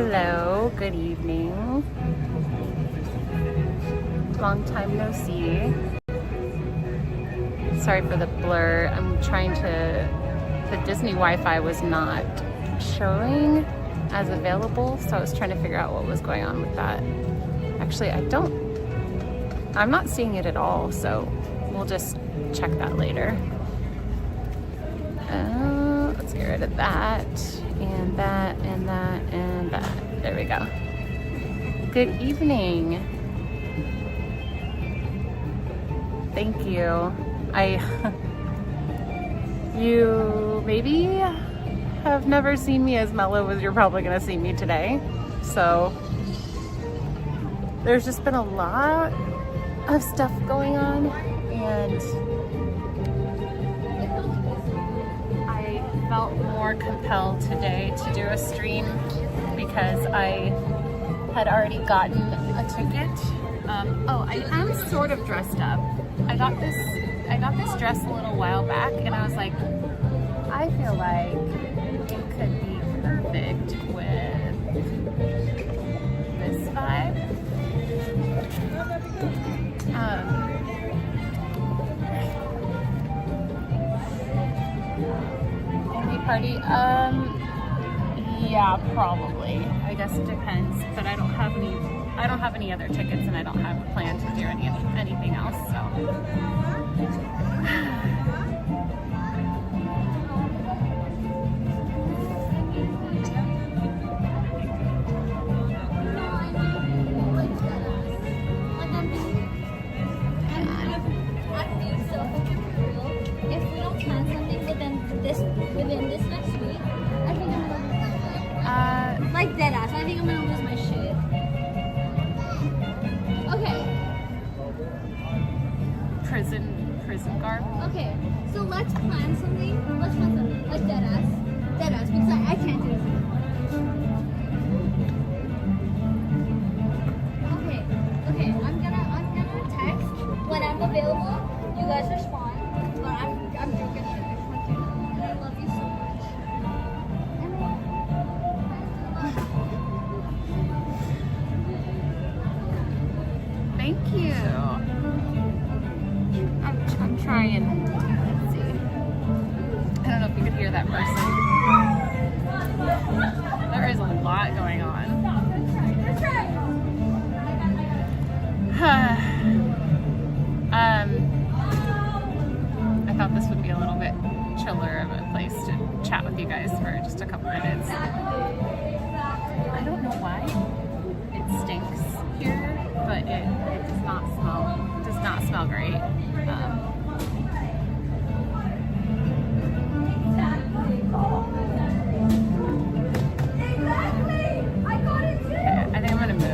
Hello, good evening. Long time no see. Sorry for the blur. I'm trying to, the Disney Wi-Fi was not showing as available, so I was trying to figure out what was going on with that. Actually, I'm not seeing it at all, so we'll just check that later. Let's get rid of that, and that, and that, and that. There we go. Good evening. Thank you. You maybe have never seen me as mellow as you're probably gonna see me today. So there's just been a lot of stuff going on, and I felt more compelled today to do a stream because I had already gotten a ticket. I am sort of dressed up. I got this dress a little while back, and I was like, I feel like it could be perfect with this vibe. Any party? Yeah, probably. I guess it depends, but I don't have any other tickets, and I don't have a plan to do anything else, so. Within this next week, I think I'm gonna lose like dead ass. I think I'm gonna lose my shit. Okay. Prison garb. Okay. So let's plan something. Like dead ass, because I can't do it. Okay. I'm gonna text when I'm available. You guys respond. But I'm joking. Thank you. I'm trying. Let's see. I don't know if you could hear that person. There is a lot going on. I thought this would be a little bit chiller of a place to chat with you guys for just a couple minutes. I don't know why it stinks here, but it does not smell great. Okay, I think I'm gonna move.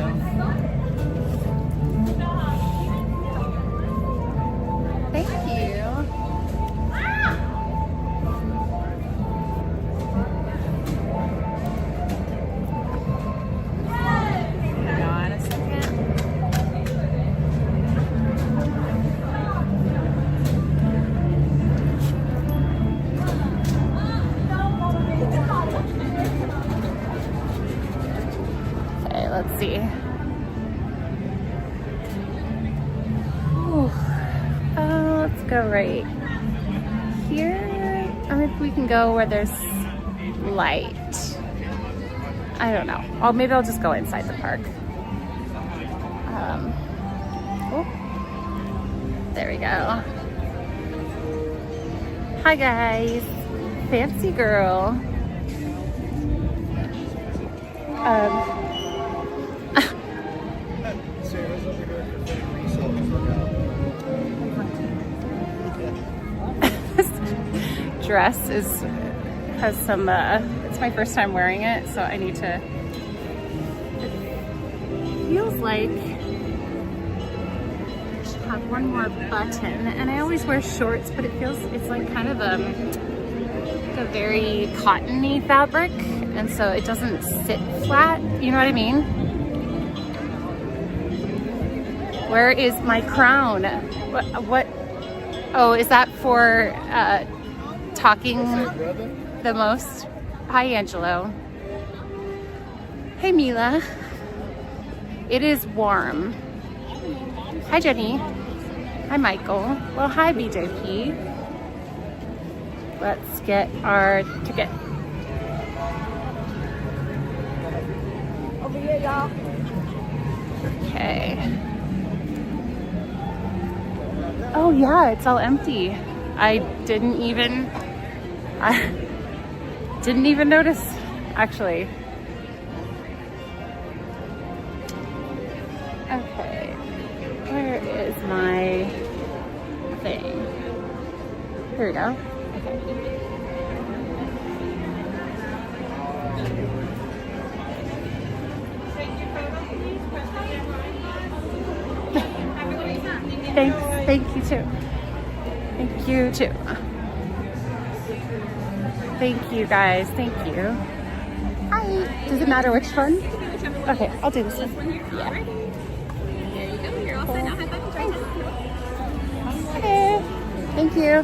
Thank you. Let's see. Let's go right here. Or maybe we can go where there's light. I don't know. Maybe I'll just go inside the park. There we go. Hi guys. Fancy girl. Dress has some it's my first time wearing it, so I need to, it feels like I should have one more button, and I always wear shorts, but it's like kind of a very cottony fabric, and so it doesn't sit flat, you know what I mean? Where is my crown? What? Oh, is that for talking the most? Hi, Angelo. Hey Mila. It is warm. Hi Jenny. Hi Michael. Well, hi BJP. Let's get our ticket. Over here, y'all. Okay. Oh yeah, it's all empty. I didn't even notice, actually. Okay, where is my thing? Here we go. Okay. Thanks. Thank you too. Thank you too. Thank you guys. Thank you. Hi. Does it matter which one? Okay, I'll do this one. Yeah. There you go. You're all set now. High five. Okay. Thank you.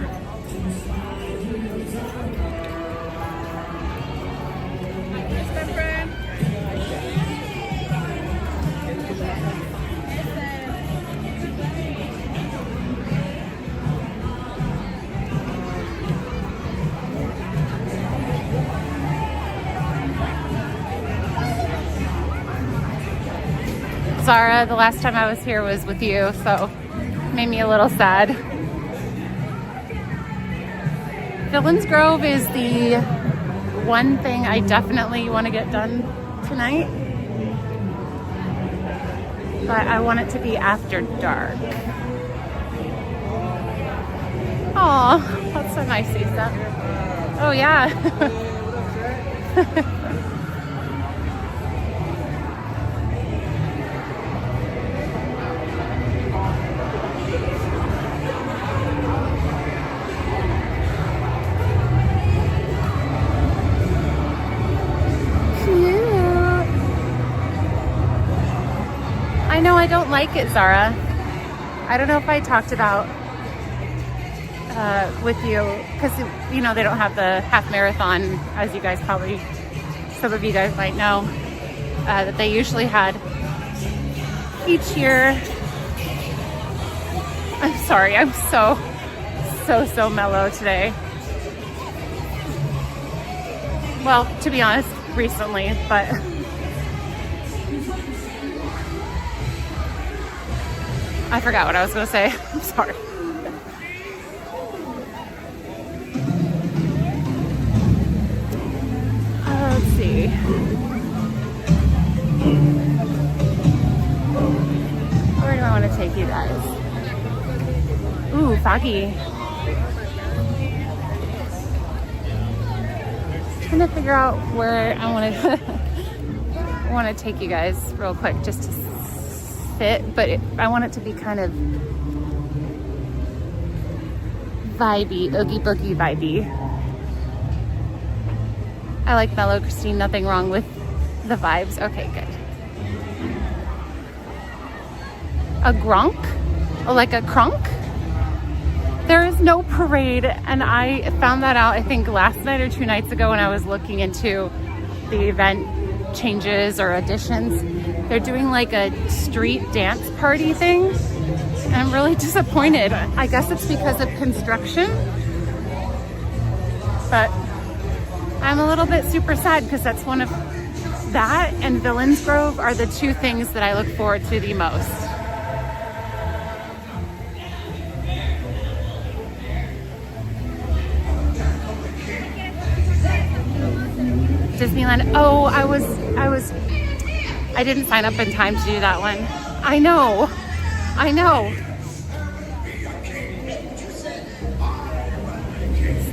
Zara, the last time I was here was with you, so made me a little sad. Villains Grove is the one thing I definitely want to get done tonight, but I want it to be after dark. Aw, that's so nice, Lisa. Oh yeah. I know I don't like it, Zara. I don't know if I talked about with you, because you know they don't have the half marathon, as you guys probably, some of you guys might know, that they usually had each year. I'm sorry, I'm so mellow today. Well, to be honest, recently, but I forgot what I was going to say. I'm sorry. Let's see. Where do I want to take you guys? Ooh, foggy. Trying to figure out where I want to take you guys real quick, just to fit, but I want it to be kind of vibey, oogie boogie vibey. I like mellow, Christine. Nothing wrong with the vibes. Okay, good. A gronk? Oh, like a crunk? There is no parade, and I found that out, I think, last night or 2 nights ago when I was looking into the event changes or additions. They're doing like a street dance party thing, and I'm really disappointed. I guess it's because of construction, but I'm a little bit super sad because that's one of that and Villains Grove are the 2 things that I look forward to the most. Disneyland. Oh, I didn't sign up in time to do that one. I know.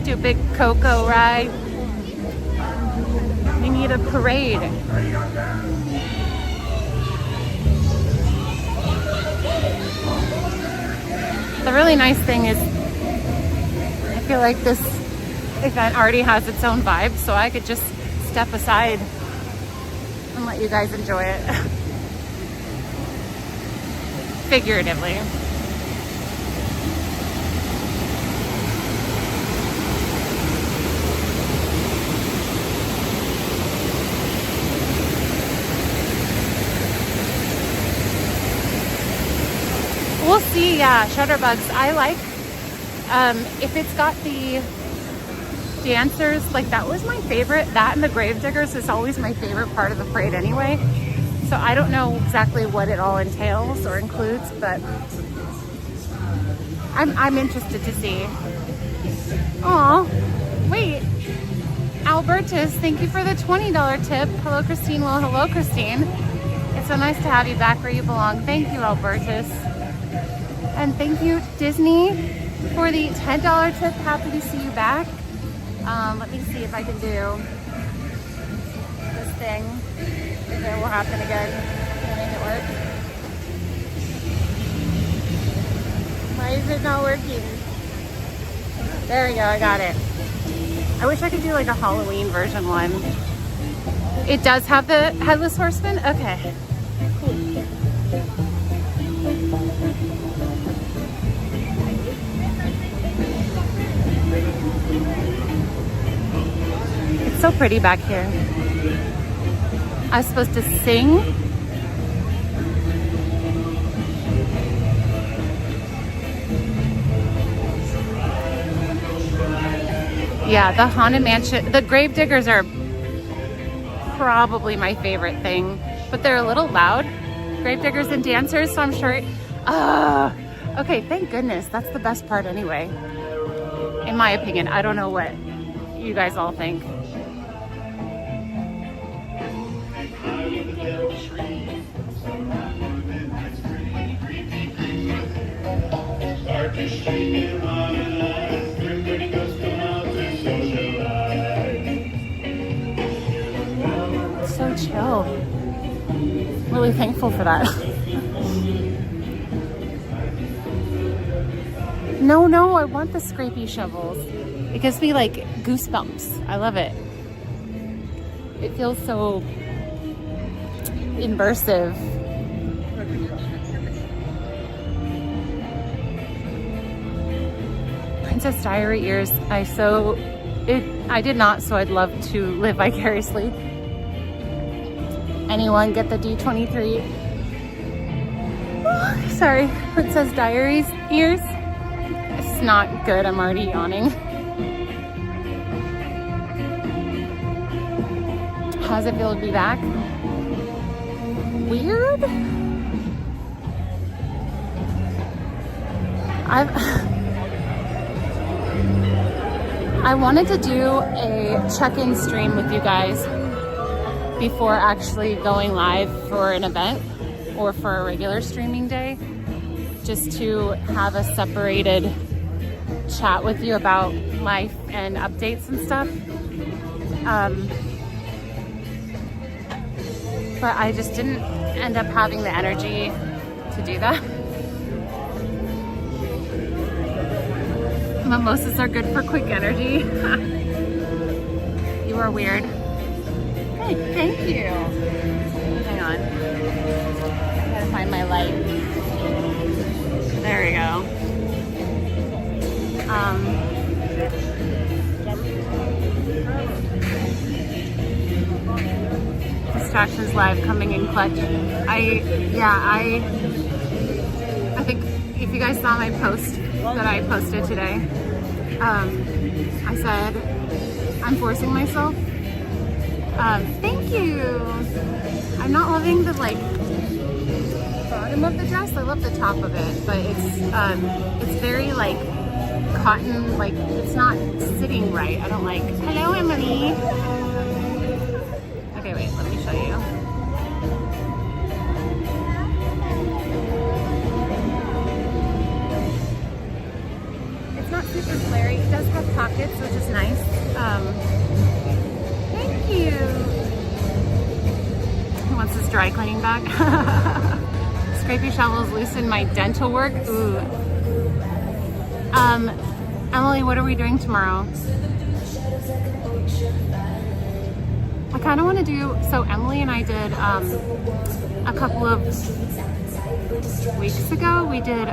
Stupid Coco ride. We need a parade. The really nice thing is, I feel like this event already has its own vibe, so I could just step aside and let you guys enjoy it. Figuratively. We'll see. Yeah, shutterbugs. I like if it's got the dancers, like that was my favorite. That and the gravediggers is always my favorite part of the parade anyway. So I don't know exactly what it all entails or includes, but I'm interested to see. Aw, wait. Albertus, thank you for the $20 tip. Hello, Christine. Well, hello, Christine. It's so nice to have you back where you belong. Thank you, Albertus. And thank you, Disney, for the $10 tip. Happy to see you back. Let me see if I can do this thing. If it will happen again. Can I make it work? Why is it not working? There we go, I got it. I wish I could do like a Halloween version one. It does have the Headless Horseman? Okay. Cool. It's so pretty back here. I was supposed to sing. Yeah, the Haunted Mansion, the Gravediggers are probably my favorite thing, but they're a little loud. Gravediggers and dancers, so I'm sure. Okay, thank goodness. That's the best part anyway. In my opinion, I don't know what you guys all think. So chill. Really thankful for that. No, I want the scrapey shovels. It gives me like goosebumps. I love it. It feels so immersive. Princess Diary ears. I did not, so I'd love to live vicariously. Anyone get the D23? Sorry, Princess Diaries ears. It's not good. I'm already yawning. How does it feel to be back? Weird? I wanted to do a check-in stream with you guys before actually going live for an event or for a regular streaming day, just to have a separated chat with you about life and updates and stuff. But I just didn't end up having the energy to do that. Mimosas are good for quick energy. You are weird. Hey, thank you. Hang on. I gotta find my light. There we go. Distractions Live coming in clutch. I think if you guys saw my post that I posted today, I said I'm forcing myself. Thank you. I'm not loving the like bottom of the dress. I love the top of it, but it's very like cotton, like it's not sitting right. I don't like. Hello, Emily. Okay, wait, let me show you. It's not super flary. It does have pockets, which is nice. Thank you. Who wants this dry cleaning bag? Scrapey shovels loosen my dental work. Ooh. Emily, what are we doing tomorrow? I kind of want to do, so Emily and I did a couple of weeks ago, we did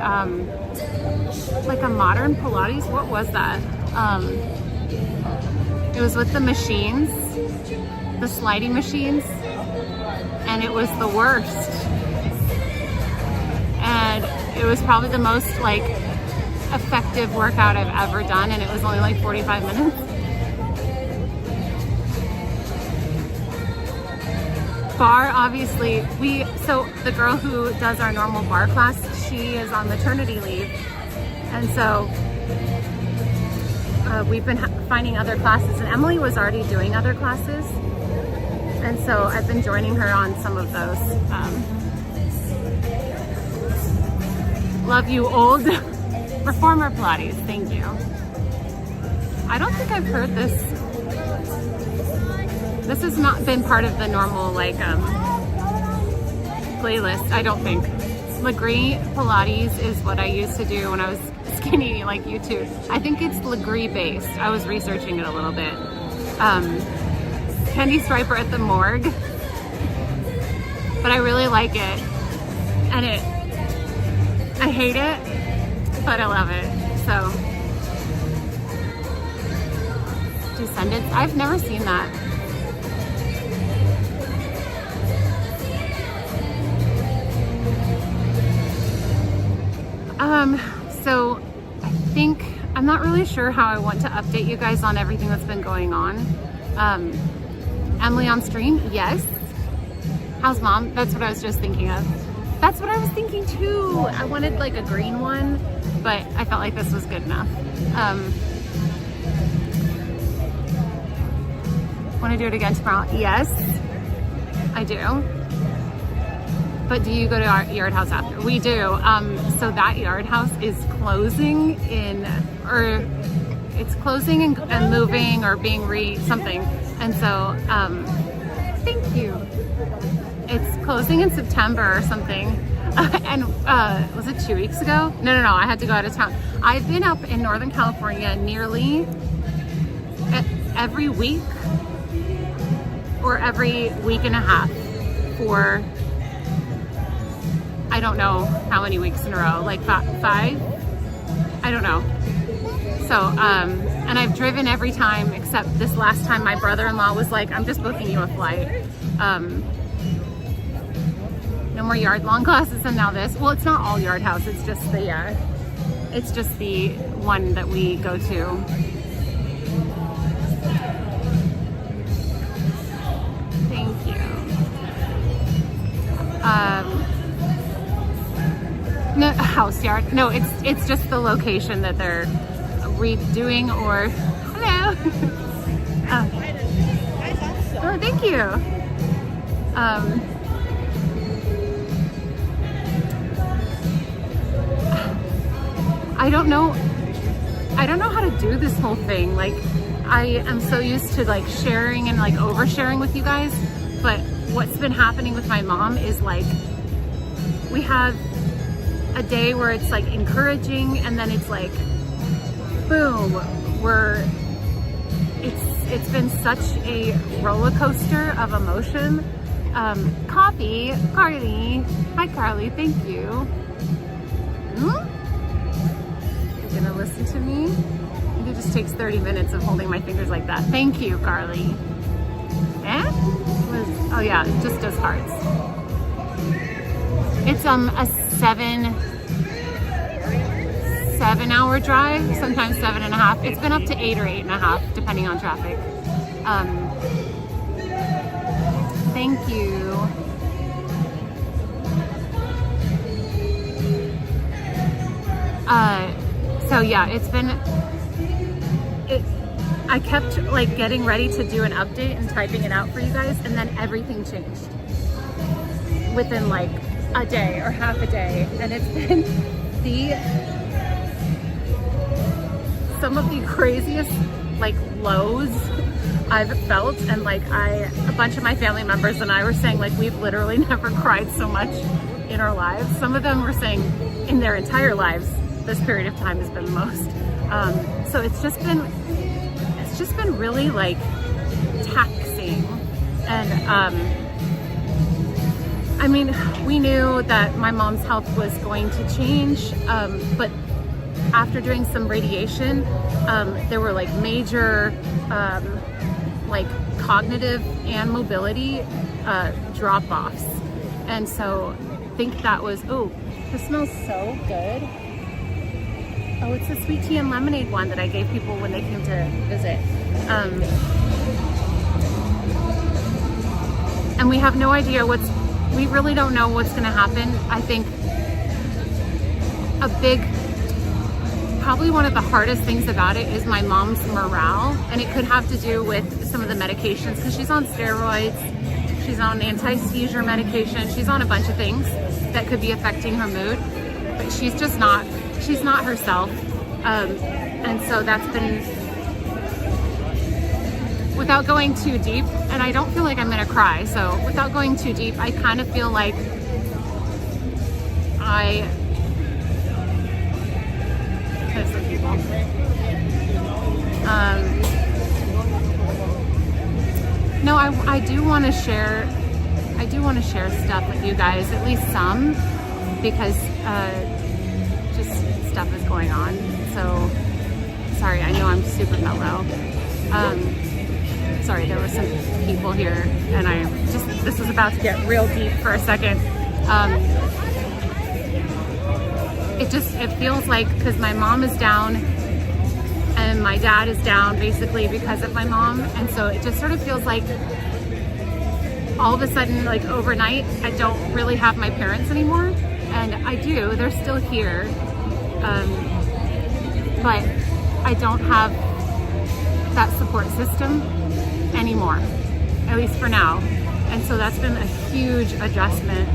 like a modern Pilates. What was that? It was with the machines, the sliding machines, and it was the worst. And It was probably the most like effective workout I've ever done, and it was only like 45 minutes. Bar, obviously, so the girl who does our normal bar class, she is on maternity leave, and so we've been finding other classes, and Emily was already doing other classes, and so I've been joining her on some of those. Love you, old reformer Pilates. Thank you. I don't think I've heard this. This has not been part of the normal like playlist, I don't think. Legree Pilates is what I used to do when I was skinny like you too. I think it's Legree based. I was researching it a little bit. Candy Striper at the Morgue. But I really like it. And I hate it, but I love it. So Descendants, I've never seen that. So I think, I'm not really sure how I want to update you guys on everything that's been going on. Emily on stream, yes. How's mom? That's what I was just thinking of. That's what I was thinking too. I wanted like a green one, but I felt like this was good enough. Want to do it again tomorrow? Yes, I do. But do you go to our yard house after? We do. So that yard house is closing it's closing and moving or being something. And so, thank you. It's closing in September or something. And was it 2 weeks ago? No, I had to go out of town. I've been up in Northern California nearly every week or every week and a half for, I don't know how many weeks in a row, like 5? I don't know. So, and I've driven every time except this last time my brother-in-law was like, I'm just booking you a flight. No more yard long classes, and now this. Well, it's not all yard house, it's just the one that we go to. Thank you. No, house yard. No, it's just the location that they're redoing or, hello. Oh, thank you. I don't know how to do this whole thing. Like, I am so used to like sharing and like oversharing with you guys, but what's been happening with my mom is like, we have a day where it's like encouraging, and then it's like, boom, it's been such a roller coaster of emotion. Coffee, Carly. Hi Carly, thank you. You're gonna listen to me? It just takes 30 minutes of holding my fingers like that. Thank you, Carly. Oh yeah, it just does hearts. It's a 7-hour drive, sometimes 7.5. It's been up to 8 or 8.5, depending on traffic. Thank you. So yeah, I kept like getting ready to do an update and typing it out for you guys, and then everything changed within like a day or half a day, and it's been some of the craziest like lows I've felt. And like a bunch of my family members and I were saying like we've literally never cried so much in our lives. Some of them were saying in their entire lives this period of time has been the most. So it's just been really like taxing. And I mean, we knew that my mom's health was going to change, but after doing some radiation, there were like major like cognitive and mobility drop-offs. And so I think that was, This smells so good. Oh, it's the sweet tea and lemonade one that I gave people when they came to visit. And we have no idea we really don't know what's gonna happen. I think probably one of the hardest things about it is my mom's morale, and it could have to do with some of the medications, because she's on steroids, she's on anti-seizure medication, she's on a bunch of things that could be affecting her mood, but she's not herself. And so that's been, without going too deep, and I don't feel like I'm gonna cry, so without going too deep, I kind of feel like some people. No, I do want to share stuff with you guys, at least some, because just stuff is going on. So sorry, I know I'm super mellow. Sorry, there were some people here, and this was about to get real deep for a second. It feels like, because my mom is down and my dad is down basically because of my mom, and so it just sort of feels like all of a sudden, like overnight, I don't really have my parents anymore. And I do, they're still here, but I don't have that support system anymore, at least for now. And so that's been a huge adjustment.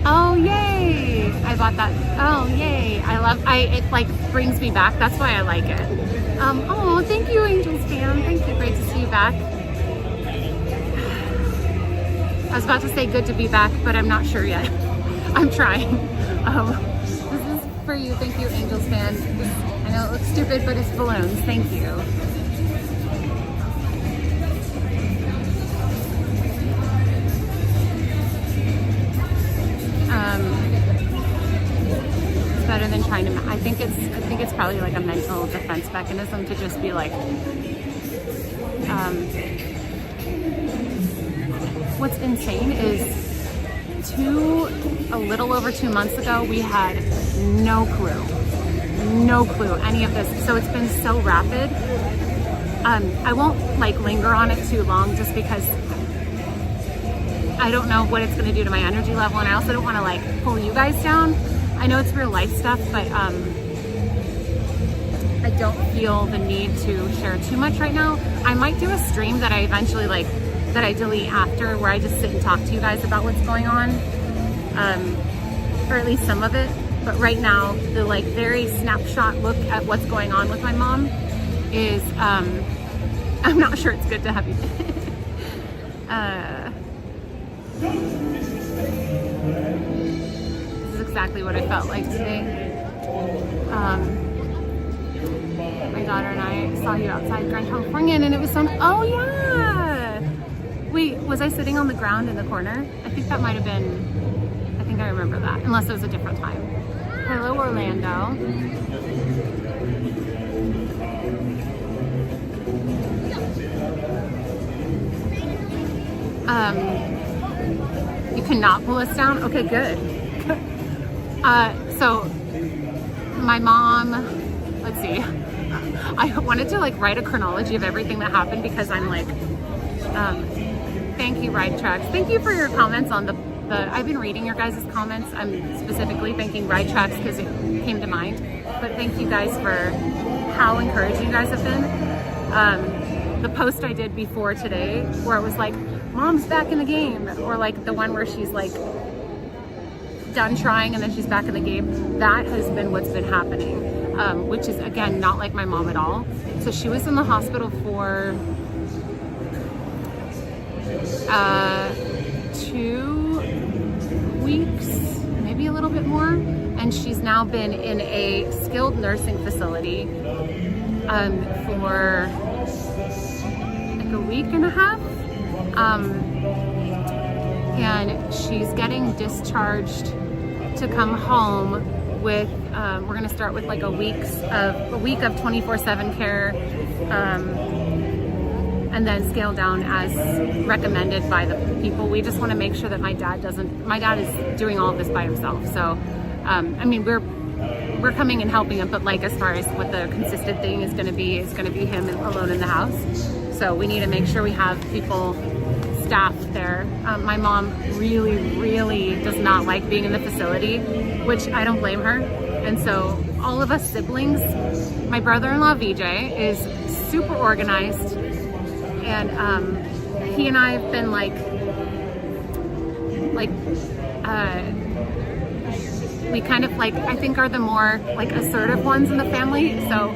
Oh, yay! I bought that. Oh, yay! It like brings me back. That's why I like it. Oh, thank you, Angels fan. Thank you. Great to see you back. I was about to say good to be back, but I'm not sure yet. I'm trying. This is for you. Thank you, Angels fan. I know it looks stupid, but it's balloons. Thank you. It's better than trying to. I think it's probably like a mental defense mechanism to just be like. What's insane is a little over 2 months ago, we had no clue any of this. So it's been so rapid. I won't like linger on it too long, just because I don't know what it's going to do to my energy level, and I also don't want to like pull you guys down. I know it's real life stuff, but I don't feel the need to share too much right now. I might do a stream that I eventually that I delete after, where I just sit and talk to you guys about what's going on, or at least some of it. But right now, the like very snapshot look at what's going on with my mom is, I'm not sure it's good to have you. This is exactly what I felt like today. My daughter and I saw you outside Grand California, and it was oh yeah! Wait, was I sitting on the ground in the corner? I think that might have been, I think I remember that, unless it was a different time. Hello, Orlando. You cannot pull us down? Okay, good. So my mom, let's see. I wanted to like write a chronology of everything that happened, because I'm like, thank you, Ride Tracks. Thank you for your comments on the I've been reading your guys' comments. I'm specifically thanking Ride Tracks because it came to mind. But thank you guys for how encouraging you guys have been. The post I did before today, where it was like, Mom's back in the game, or like the one where she's like done trying and then she's back in the game, that has been what's been happening, which is again not like my mom at all. So she was in the hospital for 2 weeks, maybe a little bit more, and she's now been in a skilled nursing facility for like a week and a half. And she's getting discharged to come home with, we're gonna start with like a week of 24/7 care, and then scale down as recommended by the people. We just want to make sure that my dad is doing all of this by himself. So, I mean, we're coming and helping him, but like as far as what the consistent thing is going to be him alone in the house. So we need to make sure we have people staffed there. My mom really does not like being in the facility, which I don't blame her. And so all of us siblings, my brother-in-law VJ is super organized, and he and I have been we kind of I think are the more assertive ones in the family. So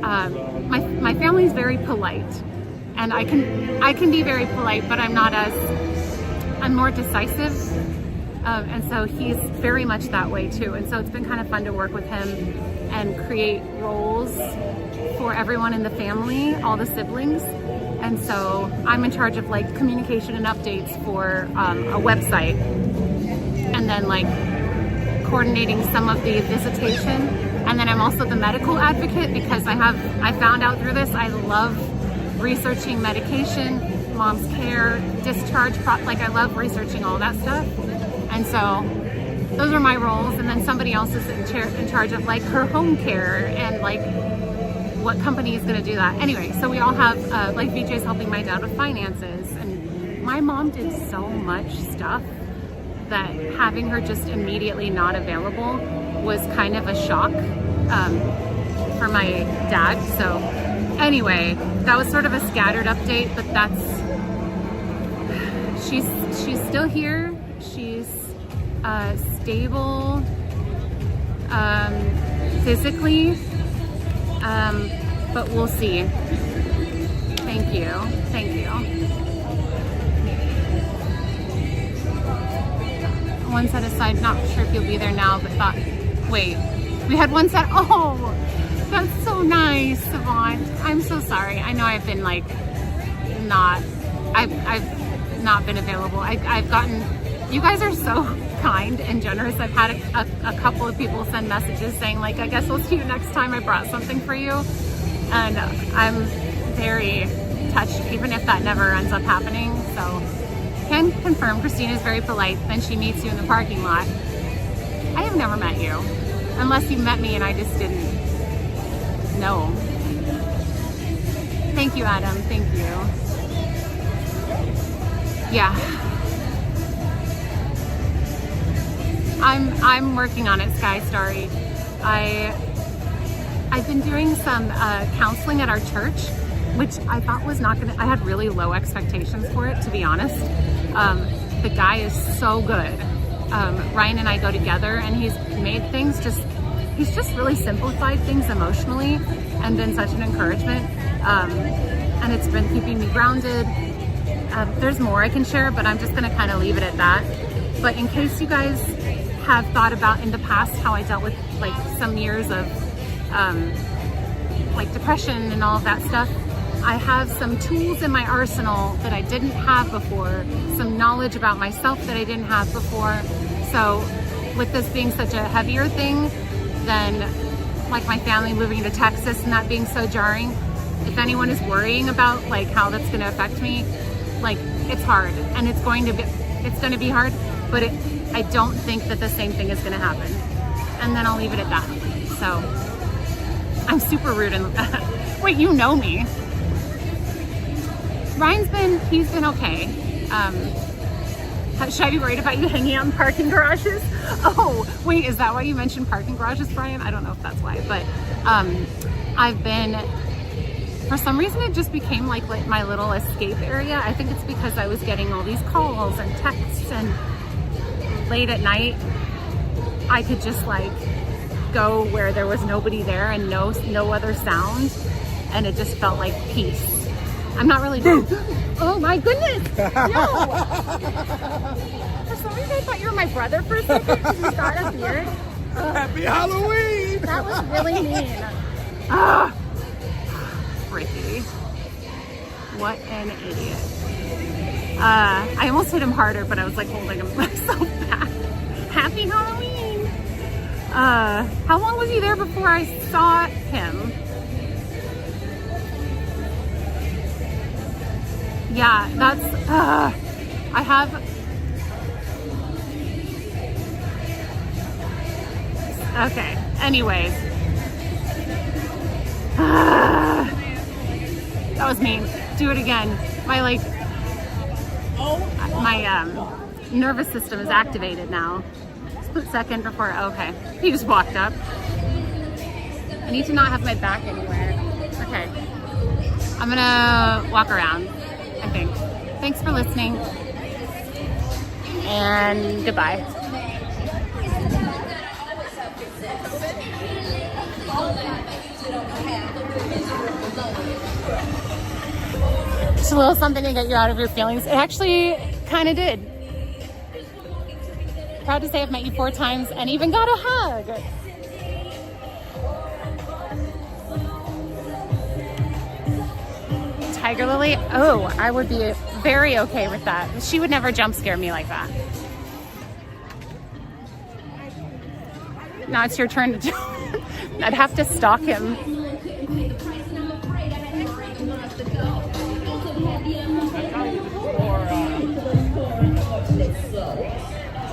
my family is very polite, and I can be very polite, but I'm more decisive. And so he's very much that way too. And so it's been kind of fun to work with him and create roles for everyone in the family, all the siblings. And so I'm in charge of communication and updates for a website, and then coordinating some of the visitation. And then I'm also the medical advocate, because I found out through this, I love researching medication, mom's care, discharge, I love researching all that stuff. And so those are my roles. And then somebody else is in charge of her home care and what company is going to do that. Anyway, so we all have, VJ's helping my dad with finances. And my mom did so much stuff that having her just immediately not available was kind of a shock for my dad. So anyway, that was sort of a scattered update, but she's still here. She's stable physically, but we'll see. Thank you. One set aside, not sure if you'll be there now, but wait, we had one set. Oh, that's so nice, Savant. I'm so sorry. I know I've been I've not been available. I've gotten, you guys are so kind and generous. I've had a couple of people send messages saying I guess I'll see you next time. I brought something for you. And I'm very touched, even if that never ends up happening. So can confirm Christina is very polite. Then she meets you in the parking lot. I have never met you, unless you met me and I just didn't know. Thank you, Adam. Thank you. Yeah. I'm working on it, Sky Starry. I've been doing some counseling at our church, which I thought was not gonna, I had really low expectations for it, to be honest. The guy is so good. Ryan and I go together, and he's made things he's just really simplified things emotionally and been such an encouragement. And it's been keeping me grounded. There's more I can share, but I'm just gonna kind of leave it at that. But in case you guys have thought about in the past how I dealt with some years of depression and all of that stuff, I have some tools in my arsenal that I didn't have before, some knowledge about myself that I didn't have before. So with this being such a heavier thing than my family moving to Texas and that being so jarring, if anyone is worrying about how that's going to affect me, it's hard, and it's going to be hard, but I don't think that the same thing is going to happen. And then I'll leave it at that. So I'm super rude and wait, you know me. He's been okay. Should I be worried about you hanging out in parking garages? Oh, wait, is that why you mentioned parking garages, Brian? I don't know if that's why, but I've been, for some reason it just became my little escape area. I think it's because I was getting all these calls and texts, and late at night I could just go where there was nobody there and no other sound, and it just felt like peace. I'm not really doing. Oh my goodness! No! For some reason I thought you were my brother for a second because you got a beard. Happy Halloween! That was really mean. Ah, Ricky. What an idiot. I almost hit him harder, but I was holding myself back. Happy Halloween! How long was he there before I saw him? Yeah, that's, I have, okay, anyways. That was mean. Do it again. My nervous system is activated now. Split second before, okay. He just walked up. I need to not have my back anywhere. Okay. I'm gonna walk around, I think. Thanks for listening. And goodbye. Just a little something to get you out of your feelings. It actually kind of did. Proud to say I've met you 4 times and even got a hug. Tiger Lily? Oh, I would be very okay with that. She would never jump scare me like that. Now it's your turn to jump. I'd have to stalk him.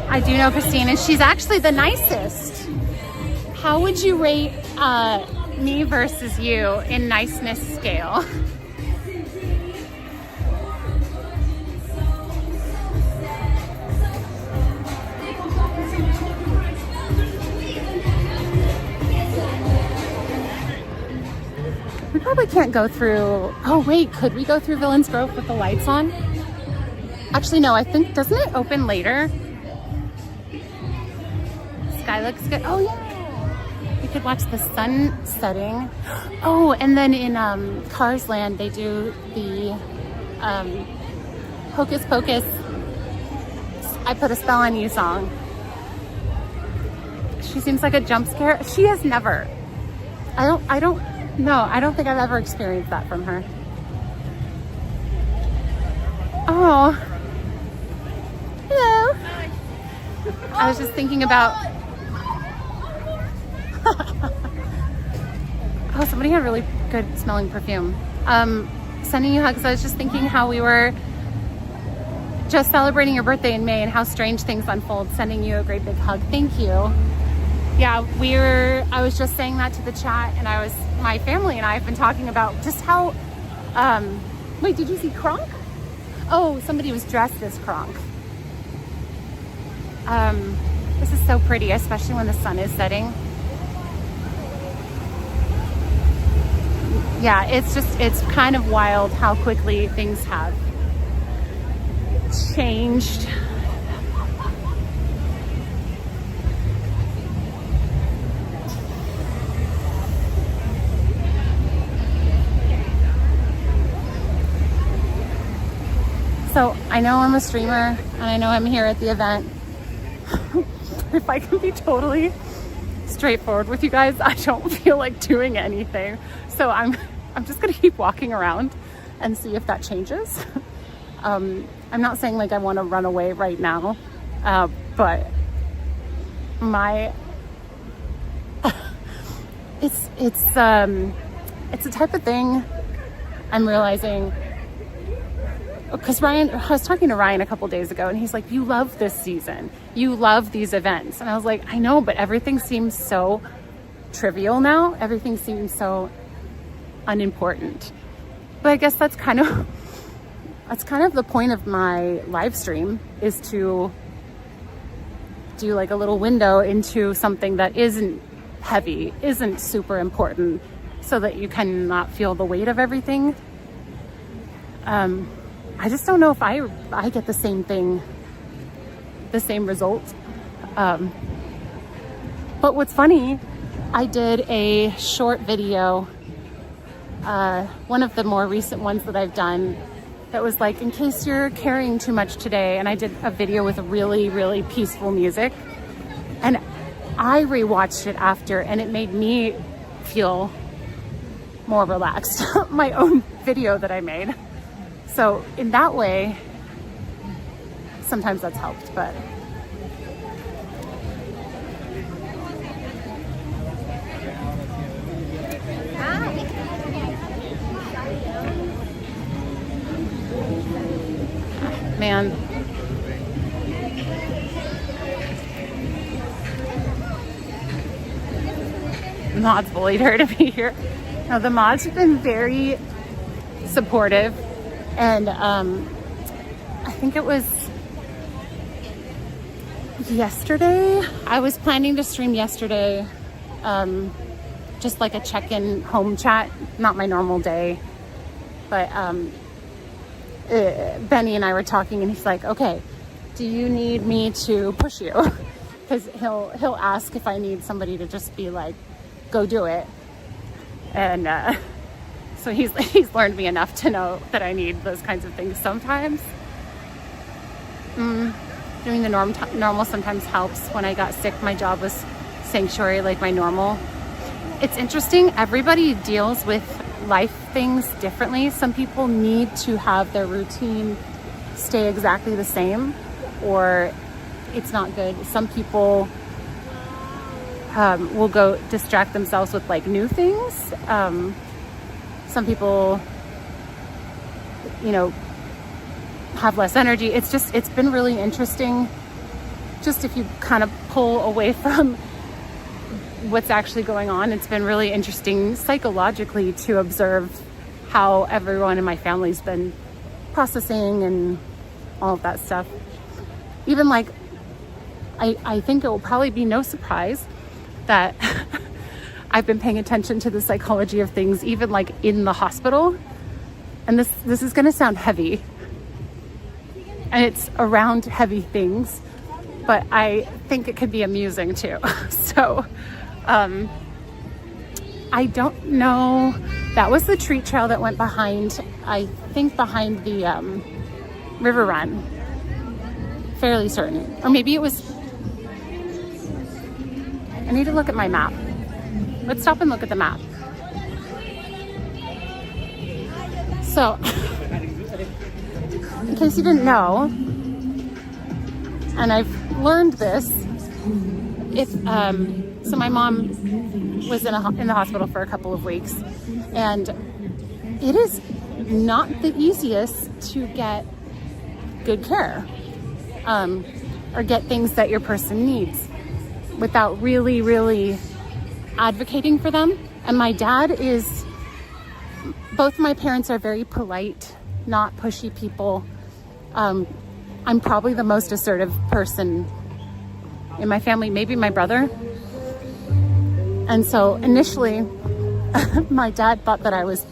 I do know Christine, and she's actually the nicest. How would you rate me versus you in niceness scale? We probably can't go through, oh wait, could we go through Villains Grove with the lights on? Actually, no, I think, doesn't it open later? Sky looks good. Oh yeah. We could watch the sun setting. Oh, and then in Cars Land, they do the Hocus Pocus, I Put a Spell on You song. She seems like a jump scare. She has never. I don't think I've ever experienced that from her. Oh. Hello. I was just thinking about... Oh, somebody had really good smelling perfume. Sending you hugs. I was just thinking how we were just celebrating your birthday in May and how strange things unfold. Sending you a great big hug. Thank you. Yeah, I was just saying that to the chat, and my family and I have been talking about just how, wait, did you see Kronk? Oh, somebody was dressed as Kronk. This is so pretty, especially when the sun is setting. Yeah, it's kind of wild how quickly things have changed. So I know I'm a streamer and I know I'm here at the event. If I can be totally straightforward with you guys, I don't feel like doing anything. So I'm just gonna keep walking around and see if that changes. I'm not saying like I want to run away right now, but it's the type of thing I'm realizing. Because I was talking to Ryan a couple days ago, and he's like, you love this season, you love these events. And I was like, I know, but everything seems so trivial now. Everything seems so unimportant. But I guess that's kind of the point of my live stream, is to do like a little window into something that isn't heavy, isn't super important, so that you cannot feel the weight of everything. I just don't know if I get the same thing, the same result. But what's funny, I did a short video, one of the more recent ones that I've done, that was like, in case you're carrying too much today. And I did a video with really, really peaceful music. And I rewatched it after, and it made me feel more relaxed. My own video that I made. So in that way, sometimes that's helped, but. Man. The mods bullied her to be here. No, the mods have been very supportive, and I think it was yesterday. I was planning to stream yesterday, just like a check-in home chat, not my normal day, but Benny and I were talking, and he's like, okay, do you need me to push you? Because he'll ask if I need somebody to just be like, go do it. And so he's learned me enough to know that I need those kinds of things sometimes. Doing the normal sometimes helps. When I got sick, my job was sanctuary, like my normal. It's interesting, everybody deals with life things differently. Some people need to have their routine stay exactly the same, or it's not good. Some people will go distract themselves with like new things. Some people, you know, have less energy. It's been really interesting. Just if you kind of pull away from what's actually going on, it's been really interesting psychologically to observe how everyone in my family's been processing and all of that stuff. Even like, I think it will probably be no surprise that I've been paying attention to the psychology of things, even like in the hospital. And this is gonna sound heavy, and it's around heavy things, but I think it could be amusing too. So, I don't know. That was the treat trail that went behind, I think behind the river run. Fairly certain. Or maybe it was, I need to look at my map. Let's stop and look at the map. So, in case you didn't know, and I've learned this, if so my mom was in the hospital for a couple of weeks, and it is not the easiest to get good care, or get things that your person needs without really, really advocating for them. And my dad is, both my parents are very polite, not pushy people. I'm probably the most assertive person in my family, maybe my brother. And so initially, my dad thought that I was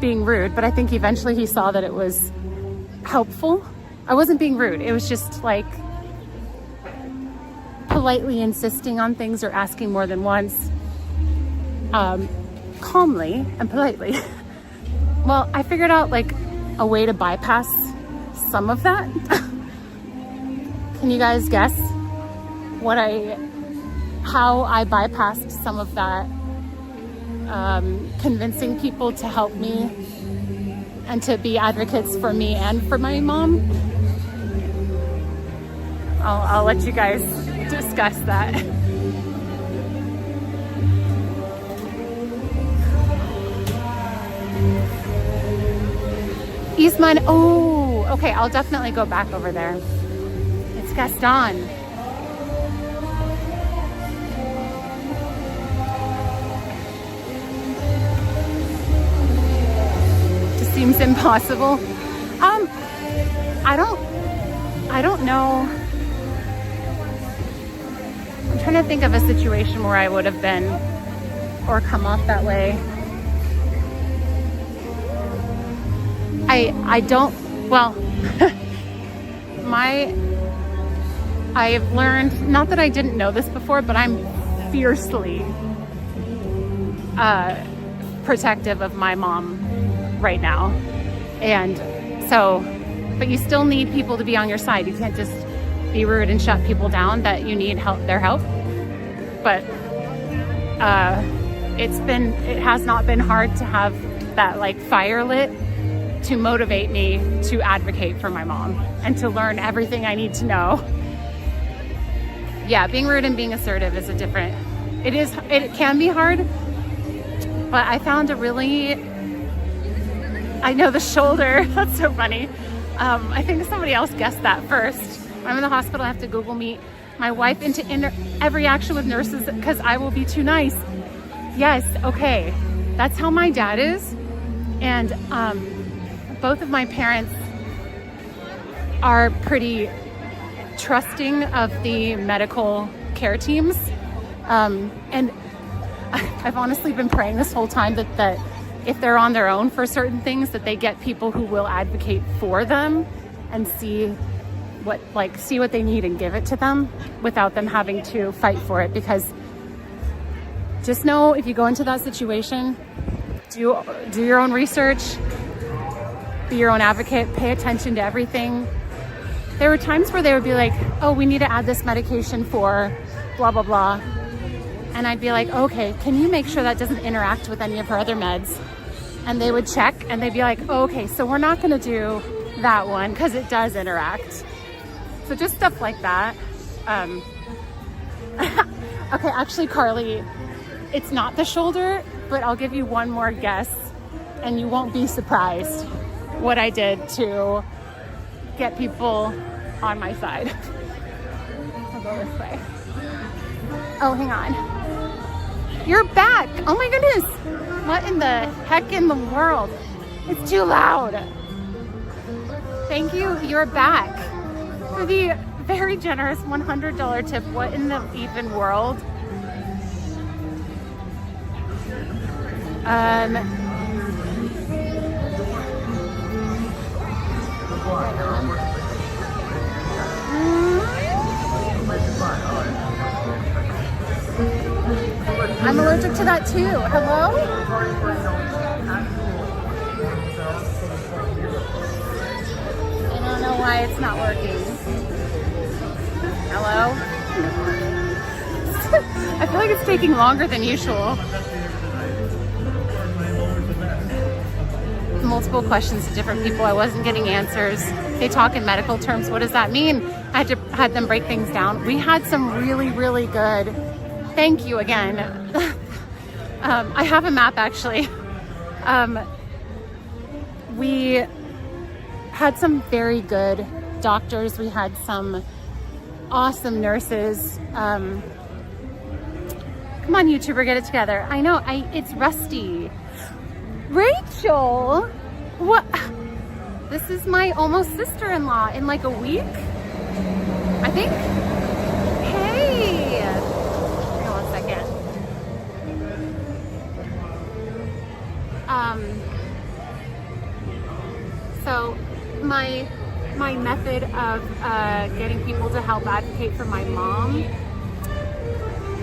being rude, but I think eventually he saw that it was helpful. I wasn't being rude. It was just like politely insisting on things or asking more than once, calmly and politely. Well, I figured out like a way to bypass some of that. Can you guys guess how I bypassed some of that? Convincing people to help me and to be advocates for me and for my mom. I'll let you guys discuss that. Eastman, oh, okay, I'll definitely go back over there. It's Gaston. Just seems impossible. I don't know. I'm trying to think of a situation where I would have been or come off that way. I don't, well, I've learned, not that I didn't know this before, but I'm fiercely protective of my mom right now. And so, but you still need people to be on your side. You can't just be rude and shut people down that you need their help. But it has not been hard to have that like fire lit to motivate me to advocate for my mom and to learn everything I need to know. Yeah, being rude and being assertive is it can be hard, but I found a really I know, the shoulder. That's so funny. I think somebody else guessed that first. I'm in the hospital. I have to Google Meet my wife into every action with nurses because I will be too nice. Yes, okay. That's how my dad is. And both of my parents are pretty trusting of the medical care teams. And I've honestly been praying this whole time that if they're on their own for certain things, that they get people who will advocate for them and see what they need and give it to them without them having to fight for it. Because just know, if you go into that situation, do your own research, be your own advocate, pay attention to everything. There were times where they would be like, oh, we need to add this medication for blah, blah, blah. And I'd be like, okay, can you make sure that doesn't interact with any of her other meds? And they would check and they'd be like, oh, okay, so we're not gonna do that one because it does interact. So just stuff like that. Okay, actually, Carly, it's not the shoulder, but I'll give you one more guess and you won't be surprised what I did to get people on my side. I'll go this way. Oh, hang on. You're back. Oh my goodness. What in the heck in the world? It's too loud. Thank you. You're back. For the very generous $100 tip. What in the even world? I'm allergic to that too. Hello? I don't know why it's not working. Hello? I feel like it's taking longer than usual. Multiple questions to different people. I wasn't getting answers. They talk in medical terms. What does that mean? I had them break things down. We had some really, really good. Thank you again. I have a map actually. We had some very good doctors. We had some awesome nurses. Come on, YouTuber, get it together. I know, it's Rusty. Rachel, what? This is my almost sister-in-law in like a week, I think. Hey, hang on 1 second. So my method of getting people to help advocate for my mom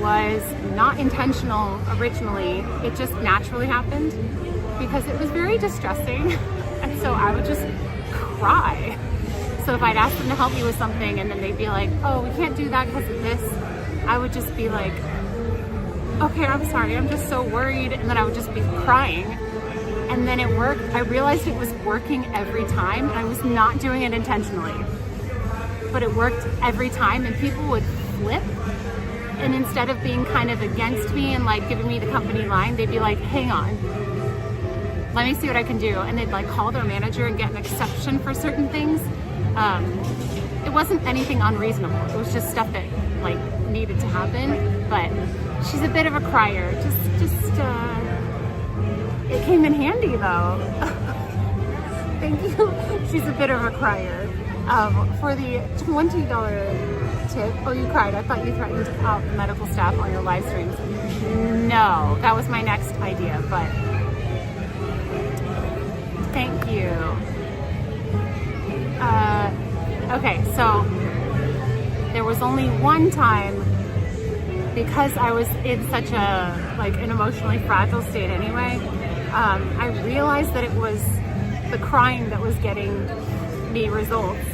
was not intentional originally. It just naturally happened because it was very distressing. And so I would just cry. So if I'd ask them to help me with something and then they'd be like, oh, we can't do that because of this, I would just be like, okay, I'm sorry, I'm just so worried. And then I would just be crying. And then it worked. I realized it was working every time. And I was not doing it intentionally. But it worked every time and people would flip. And instead of being kind of against me and like giving me the company line, they'd be like, hang on, let me see what I can do. And they'd like call their manager and get an exception for certain things. It wasn't anything unreasonable. It was just stuff that like needed to happen. But she's a bit of a crier. It came in handy though. Thank you. She's a bit of a crier. For the $20 tip, oh, you cried. I thought you threatened out the medical staff on your live streams. No, that was my next idea, but thank you. Okay, so there was only one time, because I was in such a, like, an emotionally fragile state anyway, I realized that it was the crying that was getting me results.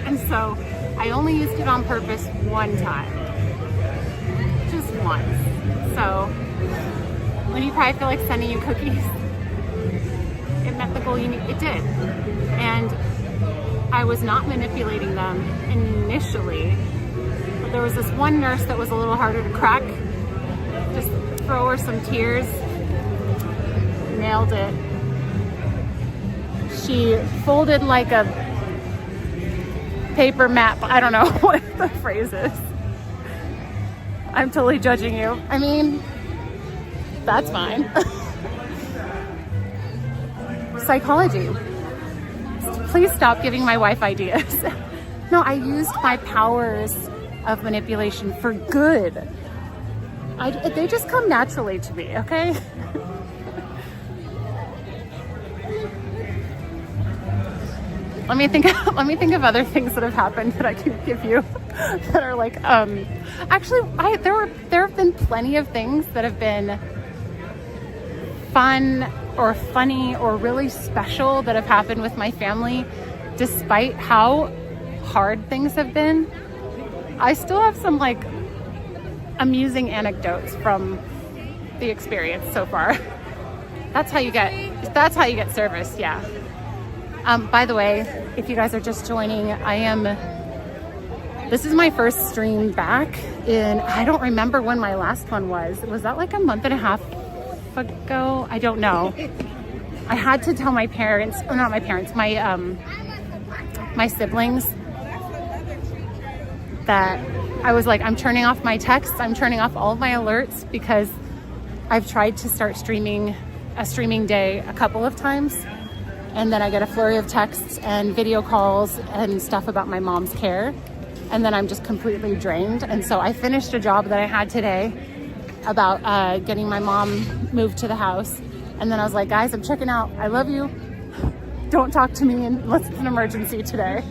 And so I only used it on purpose one time. Just once. So when you cry, I feel like sending you cookies. It met the goal you need. It did. And I was not manipulating them initially. But there was this one nurse that was a little harder to crack. Just throw her some tears. Nailed it. She folded like a paper map. I don't know what the phrase is. I'm totally judging you. I mean, that's fine. Psychology. Please stop giving my wife ideas. No, I used my powers of manipulation for good. They just come naturally to me, okay? Let me think of other things that have happened that I can give you that are like, actually, there have been plenty of things that have been fun or funny or really special that have happened with my family, despite how hard things have been. I still have some like amusing anecdotes from the experience so far. That's how you get service, yeah. By the way, if you guys are just joining, this is my first stream back in, I don't remember when my last one was. Was that like a month and a half ago? I don't know. I had to tell my parents, or not my parents, my siblings, that I was like, I'm turning off my texts, I'm turning off all of my alerts, because I've tried to start streaming a streaming day a couple of times, and then I get a flurry of texts and video calls and stuff about my mom's care, and then I'm just completely drained. And so I finished a job that I had today about getting my mom moved to the house, and then I was like, guys, I'm checking out. I love you. Don't talk to me unless it's an emergency today.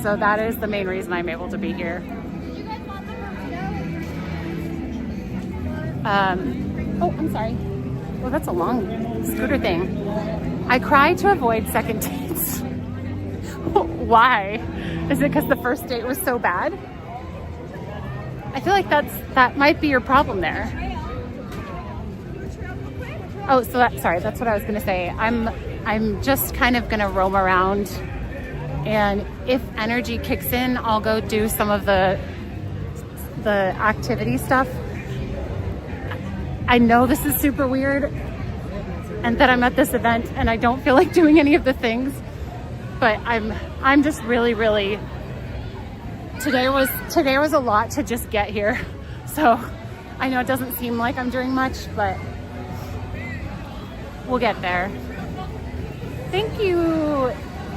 So that is the main reason I'm able to be here. Oh, I'm sorry. Well, that's a long scooter thing. I cry to avoid second dates. Why? Is it because the first date was so bad? I feel like that might be your problem there. Oh, so that's what I was gonna say. I'm just kind of gonna roam around, and if energy kicks in, I'll go do some of the activity stuff. I know this is super weird, and that I'm at this event and I don't feel like doing any of the things, but I'm just really today was a lot to just get here. So I know it doesn't seem like I'm doing much, but we'll get there. Thank you.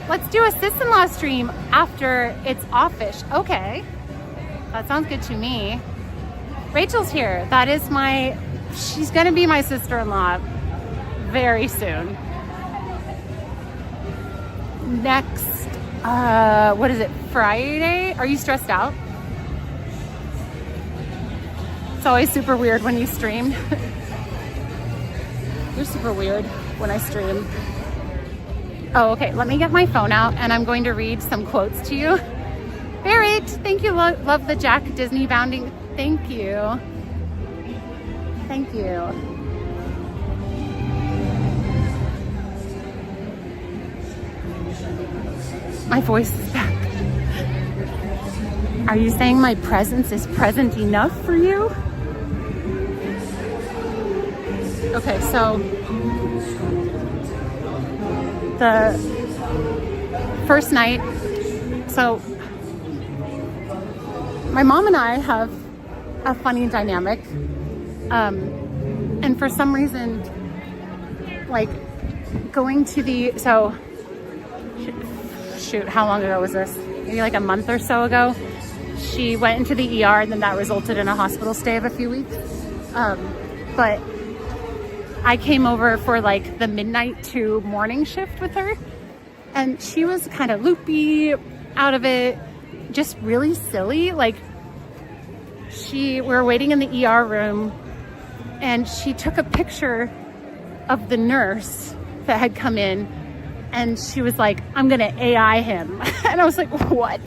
Let's do a sis-in-law stream after it's offish. Okay, that sounds good to me. Rachel's here. That is she's gonna be my sister-in-law very soon. Next, what is it, Friday? Are you stressed out? It's always super weird when you stream. You're super weird when I stream. Oh, okay, let me get my phone out and I'm going to read some quotes to you. Barrett, thank you, love the Jack Disney bounding. Thank you. Thank you. My voice is back. Are you saying my presence is present enough for you? Okay, so the first night, so my mom and I have a funny dynamic, and for some reason, like going to shoot, how long ago was this? Maybe like a month or so ago. She went into the ER, and then that resulted in a hospital stay of a few weeks. But I came over for like the midnight to morning shift with her, and she was kind of loopy, out of it, just really silly. Like we were waiting in the ER room, and she took a picture of the nurse that had come in, and she was like, I'm gonna AI him. And I was like, what?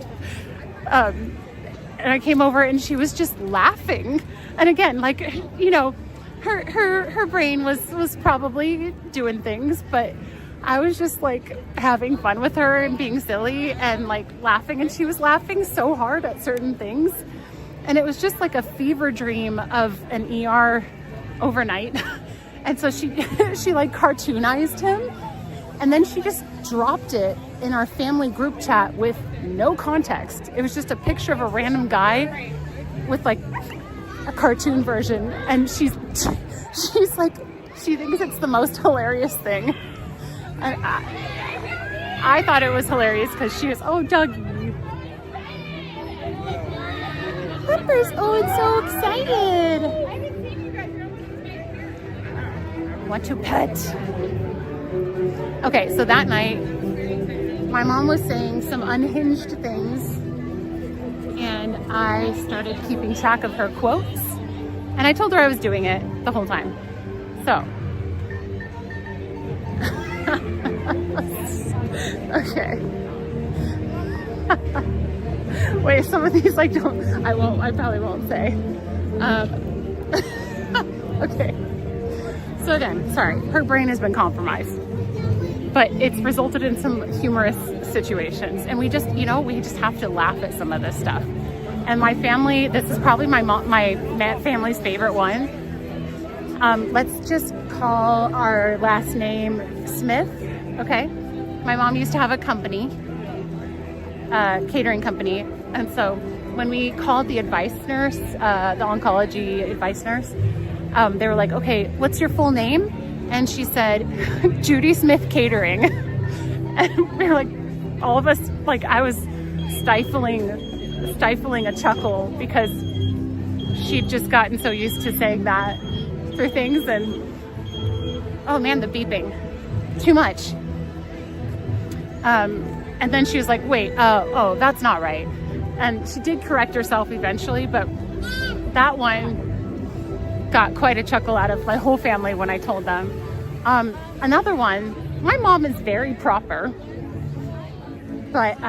And I came over and she was just laughing. And again, like, you know, her brain was probably doing things, but I was just like having fun with her and being silly and like laughing, and she was laughing so hard at certain things. And it was just like a fever dream of an ER overnight. And so she like cartoonized him, and then she just dropped it in our family group chat with no context. It was just a picture of a random guy with like a cartoon version, and she's like, she thinks it's the most hilarious thing. And I thought it was hilarious because she was, oh, Dougie. Peppers, oh, it's so excited. Want to pet. Okay, so that night, my mom was saying some unhinged things, and I started keeping track of her quotes, and I told her I was doing it the whole time. So, okay. Wait, some of these I probably won't say. Okay. So again, sorry, her brain has been compromised, but it's resulted in some humorous situations, and we just have to laugh at some of this stuff. And my family, this is probably my family's favorite one. Let's just call our last name Smith, okay? My mom used to have a company, catering company, and so when we called the advice nurse, the oncology advice nurse, they were like, okay, what's your full name? And she said, Judy Smith Catering. And we were like, all of us, like, I was stifling a chuckle because she'd just gotten so used to saying that for things. And oh man, the beeping, too much. And then she was like, wait, oh, that's not right. And she did correct herself eventually, but that one got quite a chuckle out of my whole family when I told them. Another one, my mom is very proper, but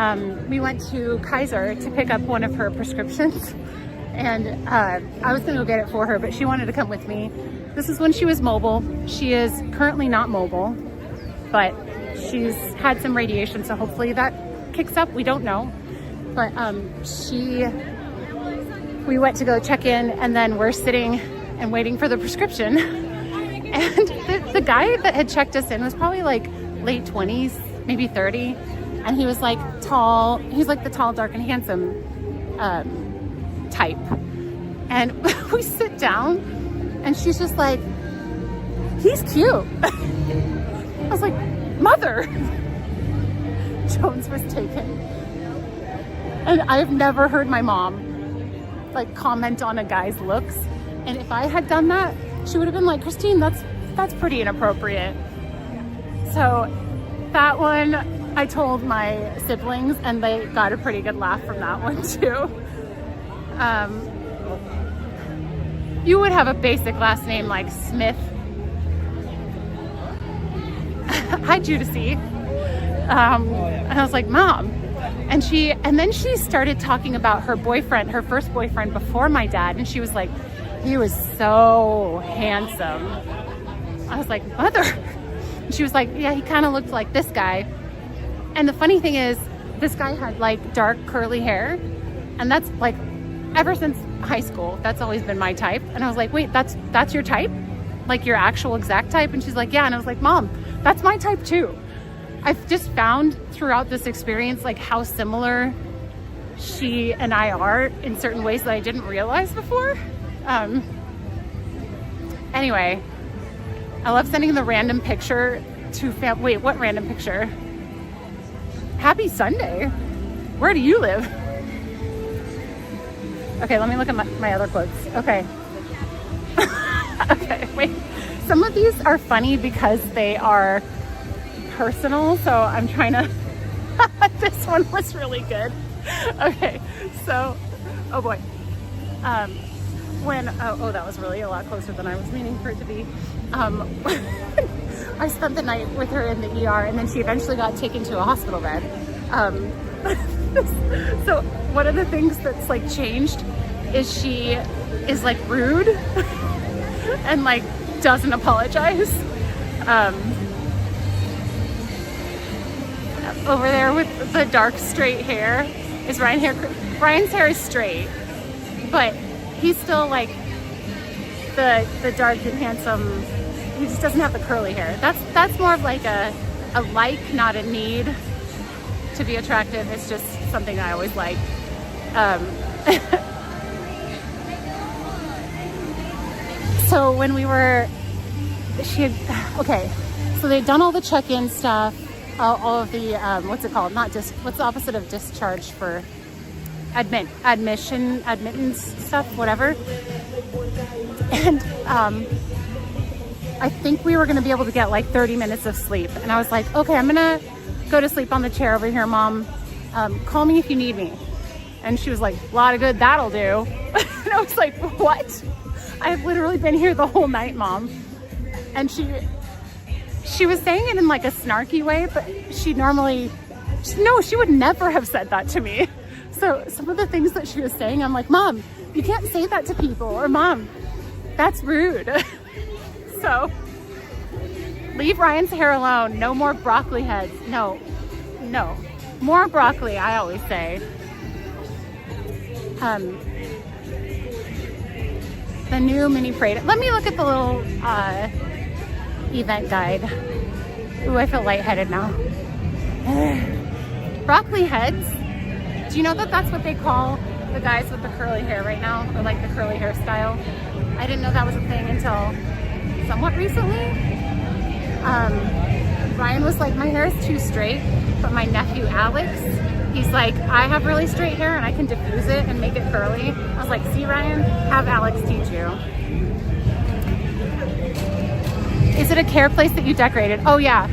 we went to Kaiser to pick up one of her prescriptions, and I was gonna go get it for her, but she wanted to come with me. This is when she was mobile. She is currently not mobile, but she's had some radiation, so hopefully that kicks up. We don't know, but we went to go check in, and then we're sitting and waiting for the prescription. And the guy that had checked us in was probably like late 20s, maybe 30. And he was like tall. He's like the tall, dark, and handsome type. And we sit down, and she's just like, he's cute. I was like, Mother. Jones was taken. And I've never heard my mom like comment on a guy's looks. And if I had done that, she would have been like, Christine, that's pretty inappropriate. So that one, I told my siblings, and they got a pretty good laugh from that one too. You would have a basic last name like Smith. Hi, Judici. And I was like, Mom. And then she started talking about her boyfriend, her first boyfriend before my dad. And she was like, he was so handsome. I was like, Mother. And she was like, yeah, he kind of looked like this guy. And the funny thing is, this guy had like dark curly hair. And that's like, ever since high school, that's always been my type. And I was like, wait, that's your type? Like your actual exact type? And she's like, yeah. And I was like, Mom, that's my type too. I've just found throughout this experience, like how similar she and I are in certain ways that I didn't realize before. Anyway, I love sending the random picture to wait, what random picture? Happy Sunday. Where do you live? Okay, let me look at my other quotes. Okay. Okay, wait. Some of these are funny because they are personal, so I'm trying to... This one was really good. Okay, so, oh boy. That was really a lot closer than I was meaning for it to be. I spent the night with her in the ER, and then she eventually got taken to a hospital bed. So one of the things that's like changed is she is like rude and like doesn't apologize. Over there with the dark straight hair is Ryan hair. Ryan's hair is straight, but he's still like the dark and handsome. He just doesn't have the curly hair. That's more of like a a like, not a need to be attractive. It's just something I always like. So when we were, so they'd done all the check-in stuff, all of the, what's it called? What's the opposite of discharge for admittance stuff, whatever. And I think we were gonna be able to get like 30 minutes of sleep. And I was like, okay, I'm gonna go to sleep on the chair over here, Mom. Call me if you need me. And she was like, a lot of good that'll do. And I was like, what? I've literally been here the whole night, Mom. And she was saying it in like a snarky way, but she would never have said that to me. So some of the things that she was saying, I'm like, Mom, you can't say that to people, or Mom, that's rude. So leave Ryan's hair alone. No more broccoli heads. No, more broccoli, I always say. The new mini parade. Let me look at the little event guide. Ooh, I feel lightheaded now. Broccoli heads. Do you know that that's what they call the guys with the curly hair right now? Or like the curly hairstyle? I didn't know that was a thing until somewhat recently. Ryan was like, my hair is too straight, but my nephew Alex, he's like, I have really straight hair and I can diffuse it and make it curly. I was like, see Ryan, have Alex teach you. Is it a care place that you decorated? Oh yeah,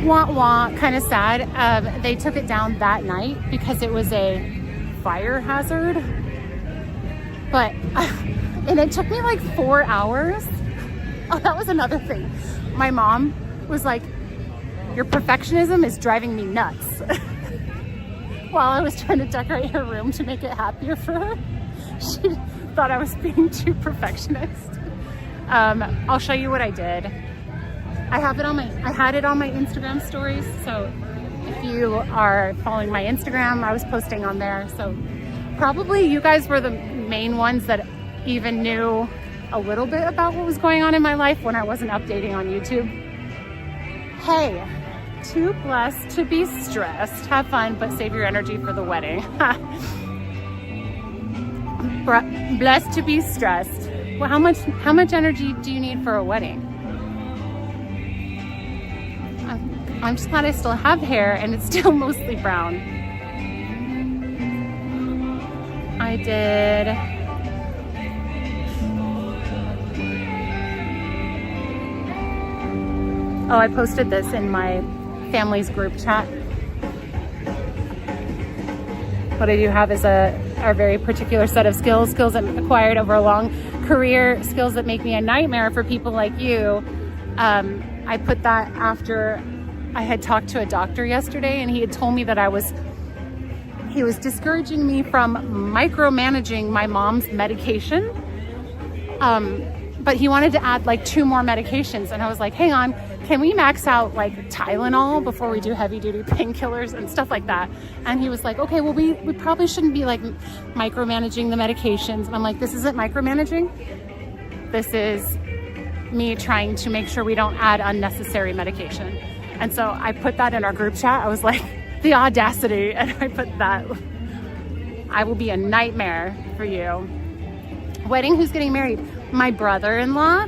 wah wah, kind of sad. They took it down that night because it was a fire hazard. But, and it took me like 4 hours. Oh, that was another thing. My mom was like, your perfectionism is driving me nuts. While I was trying to decorate her room to make it happier for her, she thought I was being too perfectionist. I'll show you what I did. I had it on my Instagram stories. So if you are following my Instagram, I was posting on there. So probably you guys were the main ones that even knew a little bit about what was going on in my life when I wasn't updating on YouTube. Hey, too blessed to be stressed. Have fun, but save your energy for the wedding. Blessed to be stressed. Well, how much energy do you need for a wedding? I'm just glad I still have hair and it's still mostly brown. I did. Oh, I posted this in my family's group chat. What I do have is a very particular set of skills that acquired over a long career, skills that make me a nightmare for people like you. I put that after I had talked to a doctor yesterday, and he had told me that he was discouraging me from micromanaging my mom's medication. But he wanted to add like 2 more medications, and I was like, hang on, can we max out like Tylenol before we do heavy duty painkillers and stuff like that? And he was like, okay, well, we probably shouldn't be like micromanaging the medications. And I'm like, this isn't micromanaging. This is me trying to make sure we don't add unnecessary medication. And so I put that in our group chat. I was like, the audacity. And I put that, I will be a nightmare for you. Wedding, who's getting married? My brother-in-law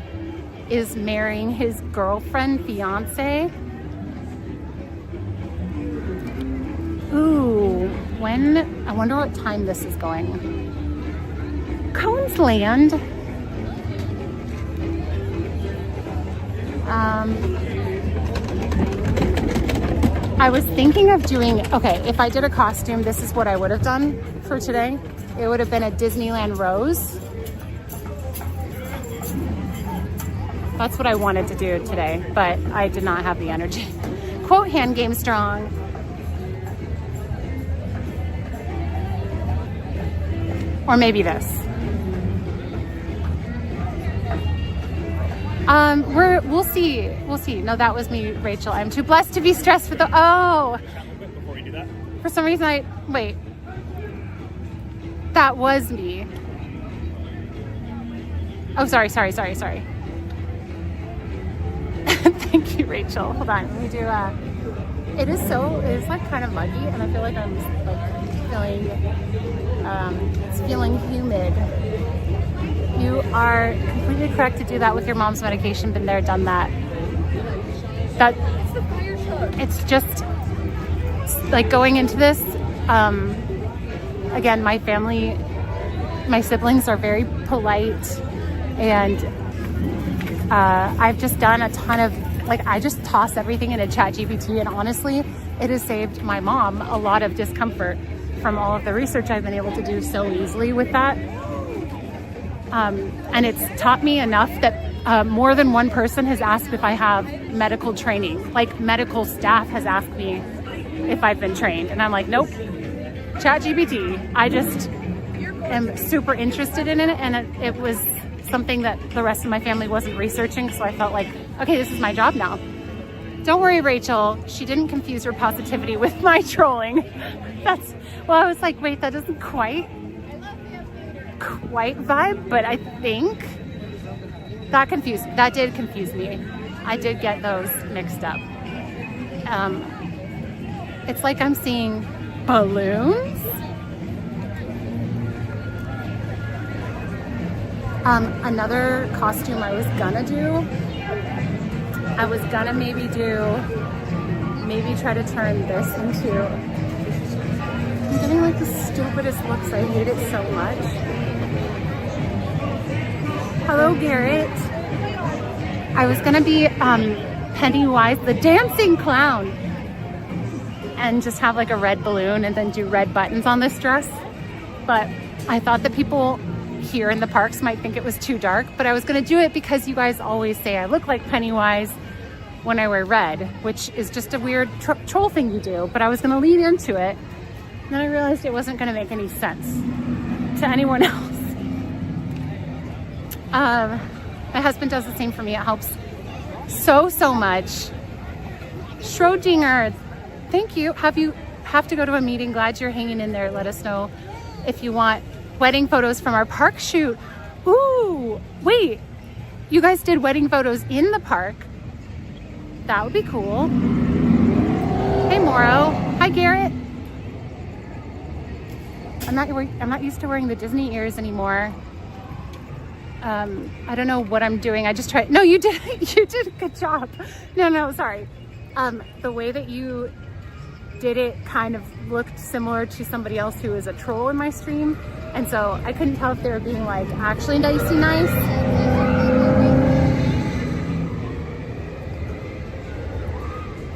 is marrying his girlfriend, fiance. Ooh, I wonder what time this is going. Cones Land. I was thinking of doing, okay, if I did a costume, this is what I would have done for today. It would have been a Disneyland rose. That's what I wanted to do today, but I did not have the energy. Quote, hand game strong. Or maybe this. We'll see. We'll see. No, that was me, Rachel. I'm too blessed to be stressed with oh. Before you do that. For some reason wait. That was me. Oh, sorry. Thank you, Rachel. Hold on, let me do it is like kind of muggy, and I feel like I'm like feeling, it's feeling humid. You are completely correct to do that with your mom's medication. Been there, done that. It's just like going into this, again, my family, my siblings are very polite, and I've just done a ton of, like, I just toss everything into ChatGPT, and honestly, it has saved my mom a lot of discomfort from all of the research I've been able to do so easily with that. And it's taught me enough that more than one person has asked if I have medical training. Like, medical staff has asked me if I've been trained, and I'm like, nope, ChatGPT. I just am super interested in it, and it was something that the rest of my family wasn't researching, so I felt like, okay, this is my job now. Don't worry, Rachel, she didn't confuse her positivity with my trolling. Well, I was like, wait, that doesn't quite vibe, but I think that did confuse me. I did get those mixed up. It's like I'm seeing balloons. Another costume I was gonna do, I was gonna maybe try to turn this into, I'm getting like the stupidest looks. I hate it so much. Hello, Garrett. I was gonna be Pennywise the dancing clown and just have like a red balloon and then do red buttons on this dress. But I thought that people here in the parks might think it was too dark, but I was gonna do it because you guys always say I look like Pennywise when I wear red, which is just a weird troll thing you do, but I was gonna lean into it. And then I realized it wasn't gonna make any sense to anyone else. My husband does the same for me. It helps so much. Schrodinger, thank you. Have to go to a meeting. Glad you're hanging in there. Let us know if you want wedding photos from our park shoot. Ooh, wait, you guys did wedding photos in the park? That would be cool. Hey, Moro. Hi, Garrett. I'm not used to wearing the Disney ears anymore. I don't know what I'm doing. I just tried. No, you did. You did a good job. No, sorry. The way that you did it kind of looked similar to somebody else who is a troll in my stream. And so I couldn't tell if they were being like actually nicey nice.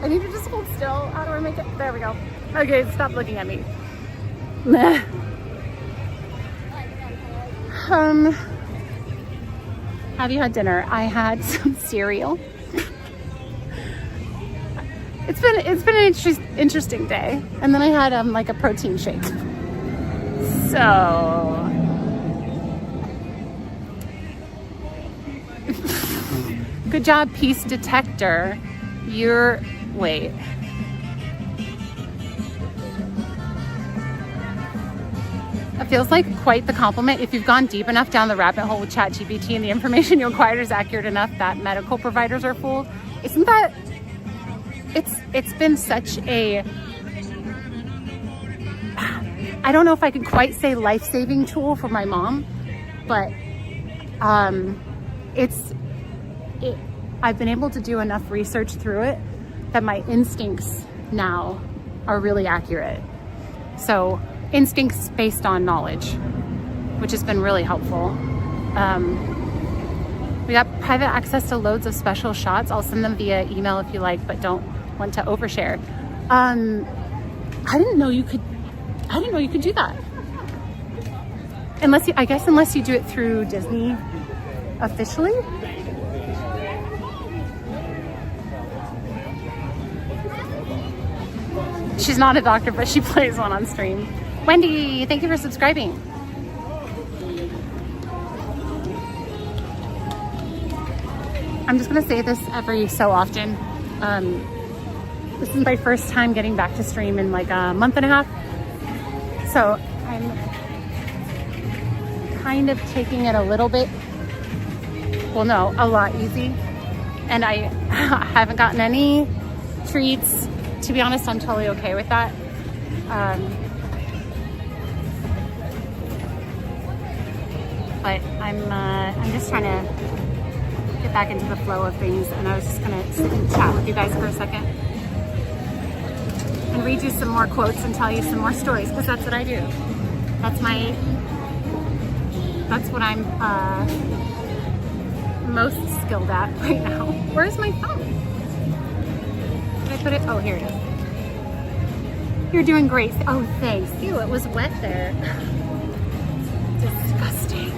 I need to just hold still. How do I make it? There we go. Okay, stop looking at me. Have you had dinner? I had some cereal. It's been an interesting day. And then I had like a protein shake. So good job, piece detector. Wait. It feels like quite the compliment. If you've gone deep enough down the rabbit hole with ChatGPT and the information you acquired is accurate enough that medical providers are fooled. Isn't that, it's been such a, I don't know if I can quite say life-saving tool for my mom, but I've been able to do enough research through it that my instincts now are really accurate. So instincts based on knowledge, which has been really helpful. We got private access to loads of special shots. I'll send them via email if you like, but don't want to overshare. I didn't know you could do that. Unless you do it through Disney officially. She's not a doctor, but she plays one on stream. Wendy, thank you for subscribing. I'm just gonna say this every so often. This is my first time getting back to stream in like a month and a half. So I'm kind of taking it a little bit, well no, a lot easy. and I haven't gotten any treats. To be honest, I'm totally okay with that. But I'm just trying to get back into the flow of things, and I was just gonna sit and chat with you guys for a second and read you some more quotes and tell you some more stories, because that's what I do. That's what I'm most skilled at right now. Where's my phone? Did I put it? Oh, here it is. You're doing great. Oh, thanks. Ew, it was wet there. Disgusting.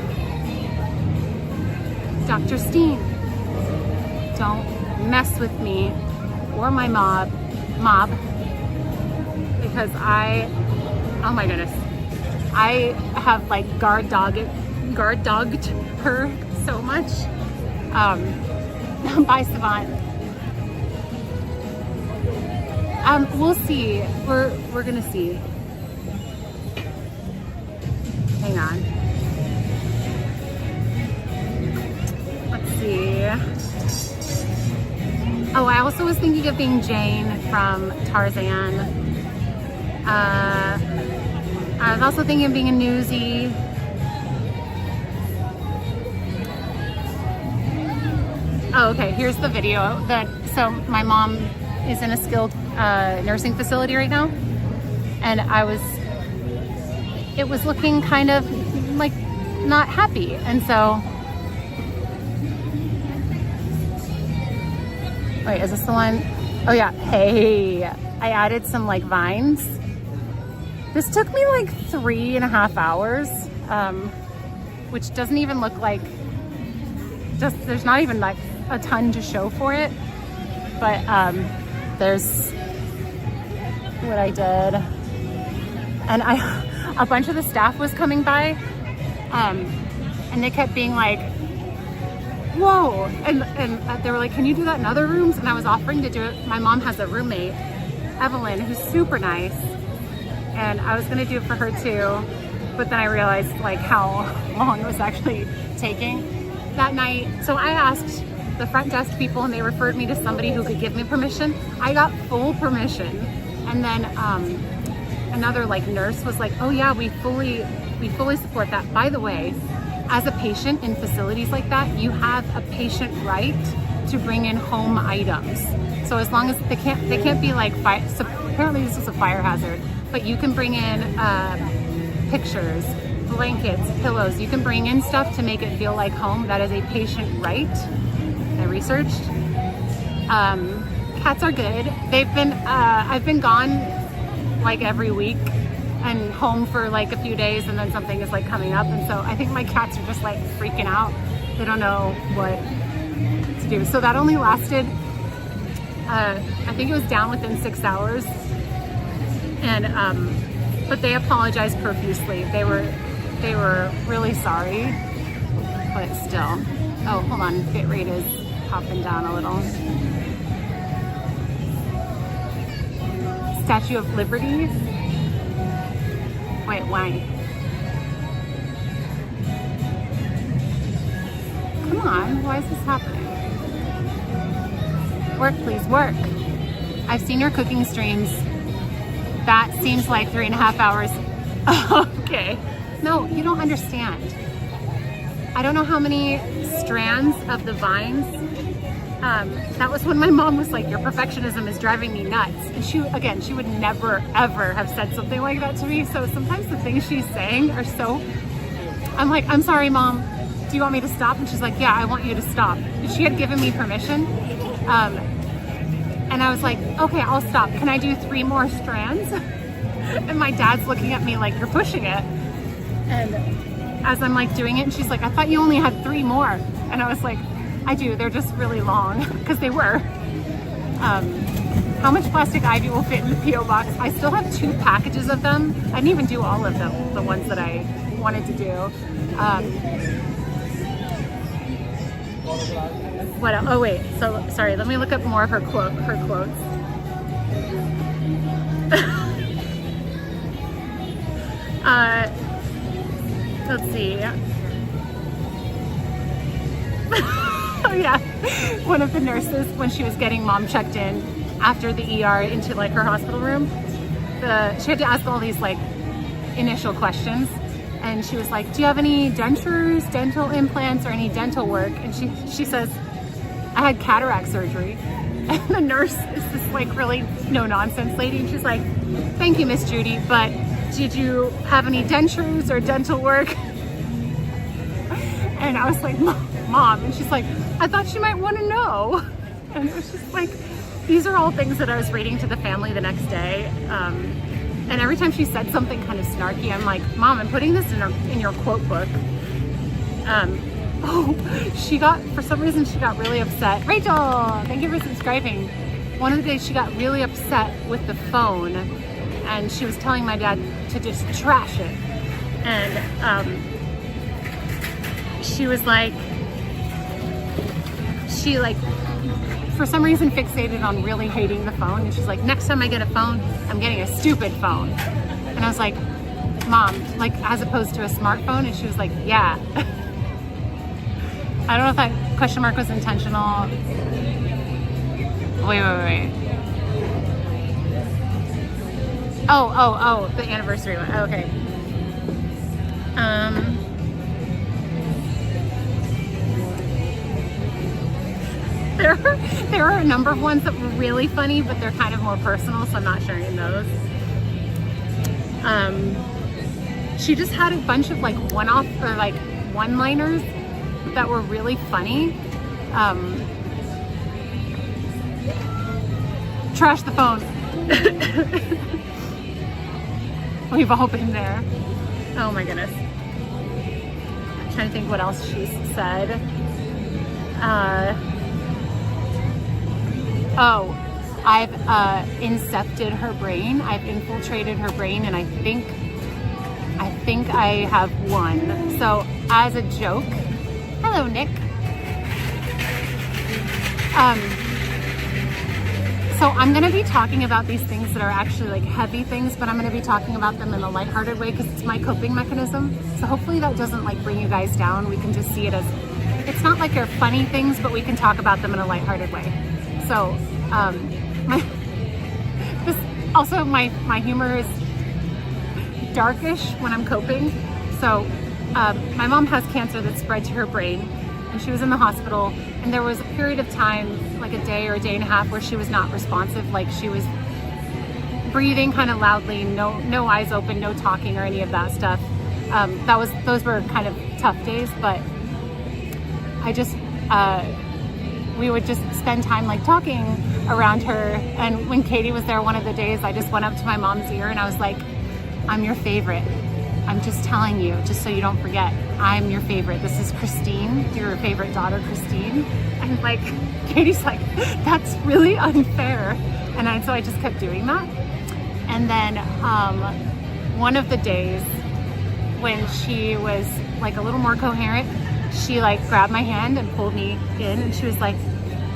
Dr. Steen, don't mess with me or my mob, because oh my goodness, I have like guard dogged her so much. Bye, Savant. We'll see. We're gonna see. Hang on. Let's see. Oh, I also was thinking of being Jane from Tarzan. I was also thinking of being a Newsie. Oh, okay, here's the video. So my mom is in a skilled nursing facility right now, and it was looking kind of like not happy, and so, wait, is this the one? Oh yeah, hey, I added some like vines. This took me like 3.5 hours, which doesn't even look like, there's not even like a ton to show for it, but there's what I did. And a bunch of the staff was coming by, and they kept being like, whoa, and they were like, can you do that in other rooms? And I was offering to do it. My mom has a roommate, Evelyn, who's super nice, and I was gonna do it for her too, but then I realized like how long it was actually taking that night. So I asked the front desk people, and they referred me to somebody who could give me permission. I got full permission, and then another like nurse was like, oh yeah, we fully support that. By the way, as a patient in facilities like that, you have a patient right to bring in home items. So as long as they can't be like so apparently this is a fire hazard, but you can bring in pictures, blankets, pillows. You can bring in stuff to make it feel like home. That is a patient right. I researched. Cats are good. I've been gone like every week and home for like a few days, and then something is like coming up, and so I think my cats are just like freaking out. They don't know what to do. So that only lasted, I think it was down within 6 hours, and but they apologized profusely. They were really sorry, but still. Oh, hold on, bit rate is popping down a little. Statue of Liberty. Wait, why? Come on, why is this happening? Work, please, work. I've seen your cooking streams. That seems like 3.5 hours. Okay. No, you don't understand. I don't know how many strands of the vines. That was when my mom was like, your perfectionism is driving me nuts. And she would never, ever have said something like that to me. So sometimes the things she's saying are so, I'm like, I'm sorry, Mom. Do you want me to stop? And she's like, yeah, I want you to stop. And she had given me permission. And I was like, okay, I'll stop. Can I do 3 more strands? And my dad's looking at me like, you're pushing it. And as I'm like doing it, and she's like, I thought you only had 3 more. And I was like, I do, they're just really long, because they were. How much plastic ivy will fit in the P.O. box? I still have 2 packages of them. I didn't even do all of them, the ones that I wanted to do. What else? Oh wait, so sorry, let me look up more of her quotes. Let's see. Oh yeah, one of the nurses, when she was getting mom checked in after the ER into like her hospital room, she had to ask all these like initial questions, and she was like, do you have any dentures, dental implants, or any dental work? And she says, I had cataract surgery. And the nurse is this like really no nonsense lady, and she's like, thank you, Miss Judy, but did you have any dentures or dental work? And I was like, Mom, and she's like, I thought she might want to know. And it was just like, these are all things that I was reading to the family the next day. And every time she said something kind of snarky, I'm like, Mom, I'm putting this in your quote book. For some reason, she got really upset. Rachel, thank you for subscribing. One of the days she got really upset with the phone, and she was telling my dad to just trash it. And she was like, for some reason fixated on really hating the phone. And she's like, next time I get a phone, I'm getting a stupid phone. And I was like, Mom, like as opposed to a smartphone? And she was like, yeah. I don't know if that question mark was intentional. Wait. Oh, the anniversary one. Okay. There are a number of ones that were really funny, but they're kind of more personal, so I'm not sharing those. She just had a bunch of like one-off or like one-liners that were really funny. Trash the phone. We've all been there. Oh my goodness. I'm trying to think what else she said. I've incepted her brain. I've infiltrated her brain, and I think I have won. So as a joke, hello Nick. So I'm gonna be talking about these things that are actually like heavy things, but I'm gonna be talking about them in a lighthearted way because it's my coping mechanism. So hopefully that doesn't like bring you guys down. We can just see it as, it's not like they're funny things, but we can talk about them in a lighthearted way. So my humor is darkish when I'm coping. So my mom has cancer that spread to her brain, and she was in the hospital, and there was a period of time, like a day or a day and a half, where she was not responsive. Like she was breathing kind of loudly, no eyes open, no talking or any of that stuff. Those were kind of tough days, but I just we would just spend time like talking around her. And when Katie was there one of the days, I just went up to my mom's ear and I was like, I'm your favorite. I'm just telling you, just so you don't forget, I'm your favorite. This is Christine, your favorite daughter, Christine. And like, Katie's like, that's really unfair. And so I just kept doing that. And then one of the days when she was like a little more coherent, she like grabbed my hand and pulled me in, and she was like,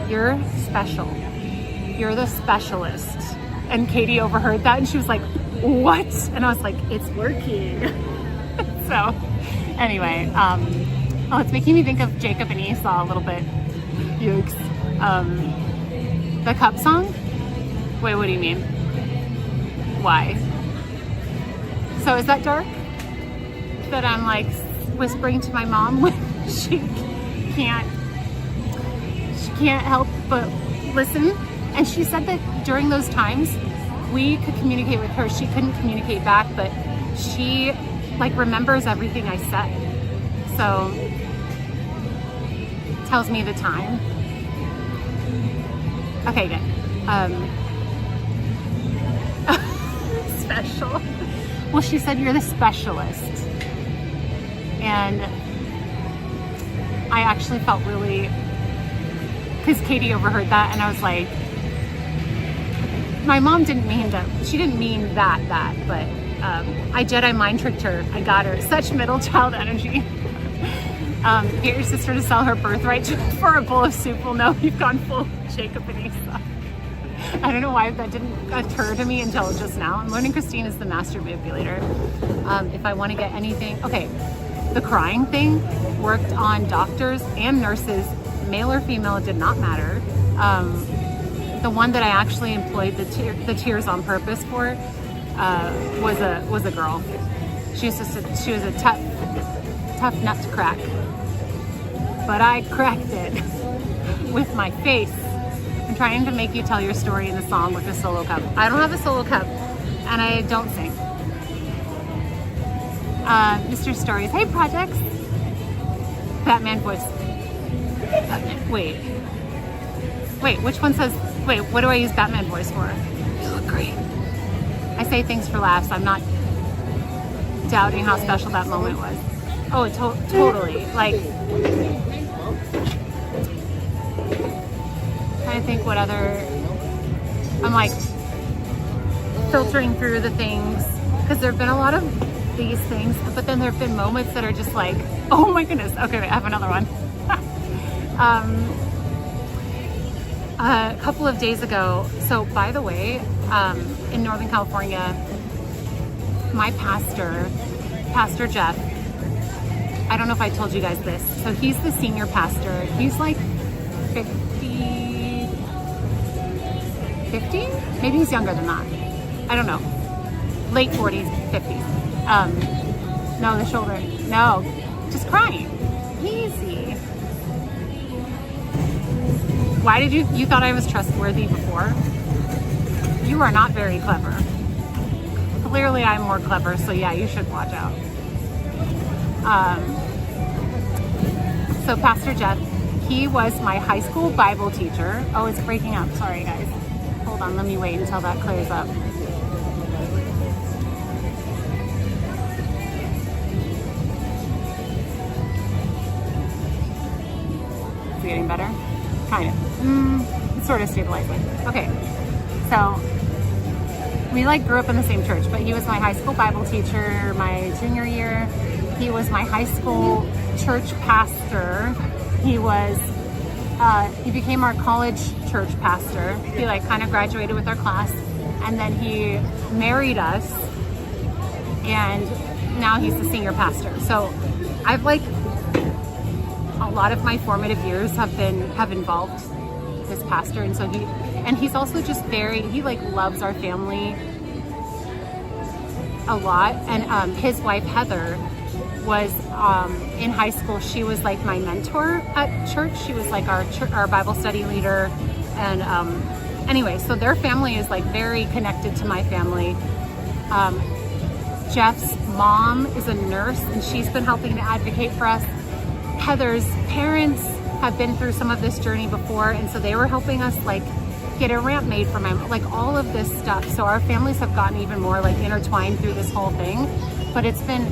you're special. You're the specialist. And Katie overheard that and she was like, what? And I was like, it's working. So anyway, it's making me think of Jacob and Esau a little bit. Yikes. The cup song? Wait, what do you mean? Why? So is that dark? That I'm like whispering to my mom when she can't help but listen. And she said that during those times we could communicate with her. She couldn't communicate back, but she like remembers everything I said. So tells me the time. Okay, good. Special. Well, she said you're the specialist. And I actually felt really, because Katie overheard that, and I was like, my mom didn't mean that, but I Jedi mind tricked her. I got her such middle child energy. Get your sister to sell her birthright for a bowl of soup. Well, no, you've gone full Jacob and Esau. I don't know why that didn't occur to me until just now. I'm learning Christine is the master manipulator. If I want to get anything, okay. The crying thing worked on doctors and nurses male or female, it did not matter. The one that I actually employed the tears on purpose for was a girl. She was a tough nut to crack, but I cracked it with my face. I'm trying to make you tell your story in the song with a solo cup. I don't have a solo cup, and I don't sing. Mr. Stories, hey projects. Batman voice. Wait, which one says, wait, what do I use Batman voice for? You look great. I say things for laughs. I'm not doubting how special that moment was. Oh, totally. Like, trying to think what other, I'm like filtering through the things, because there have been a lot of these things, but then there have been moments that are just like, oh my goodness. Okay, wait, I have another one. A couple of days ago, so by the way, in Northern California, my pastor Jeff, I don't know if I told you guys this, so he's the senior pastor. He's like 50? Maybe he's younger than that. I don't know. Late 40s, 50s. No, the shoulder. No, just crying. Easy. Why did you thought I was trustworthy before? You are not very clever. Clearly I'm more clever, so yeah, you should watch out. So Pastor Jeff, he was my high school Bible teacher. Oh, it's breaking up. Sorry, guys. Hold on, let me wait until that clears up. Is it getting better? Kind of. It's sort of stabilizing. Okay, so we like grew up in the same church, but he was my high school Bible teacher my junior year. He was my high school church pastor. He became our college church pastor. He like kind of graduated with our class, and then he married us, and now he's the senior pastor. So I've like, a lot of my formative years have involved this pastor, and so he's also just he like loves our family a lot. And his wife Heather was in high school. She was like my mentor at church. She was like our Bible study leader, and anyway, so their family is like very connected to my family. Jeff's mom is a nurse, and she's been helping to advocate for us. Heather's parents have been through some of this journey before, and so they were helping us like get a ramp made for my mom, like all of this stuff. So our families have gotten even more like intertwined through this whole thing, but it's been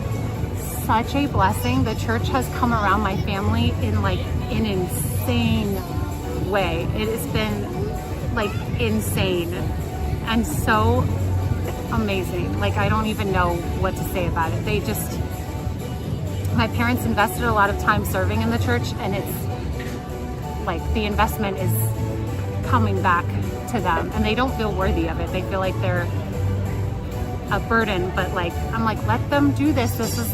such a blessing. The church has come around my family in like an insane way. It has been like insane and so amazing. Like, I don't even know what to say about it. My parents invested a lot of time serving in the church, and it's like the investment is coming back to them, and they don't feel worthy of it. They feel like they're a burden, but like, I'm like, let them do this. This is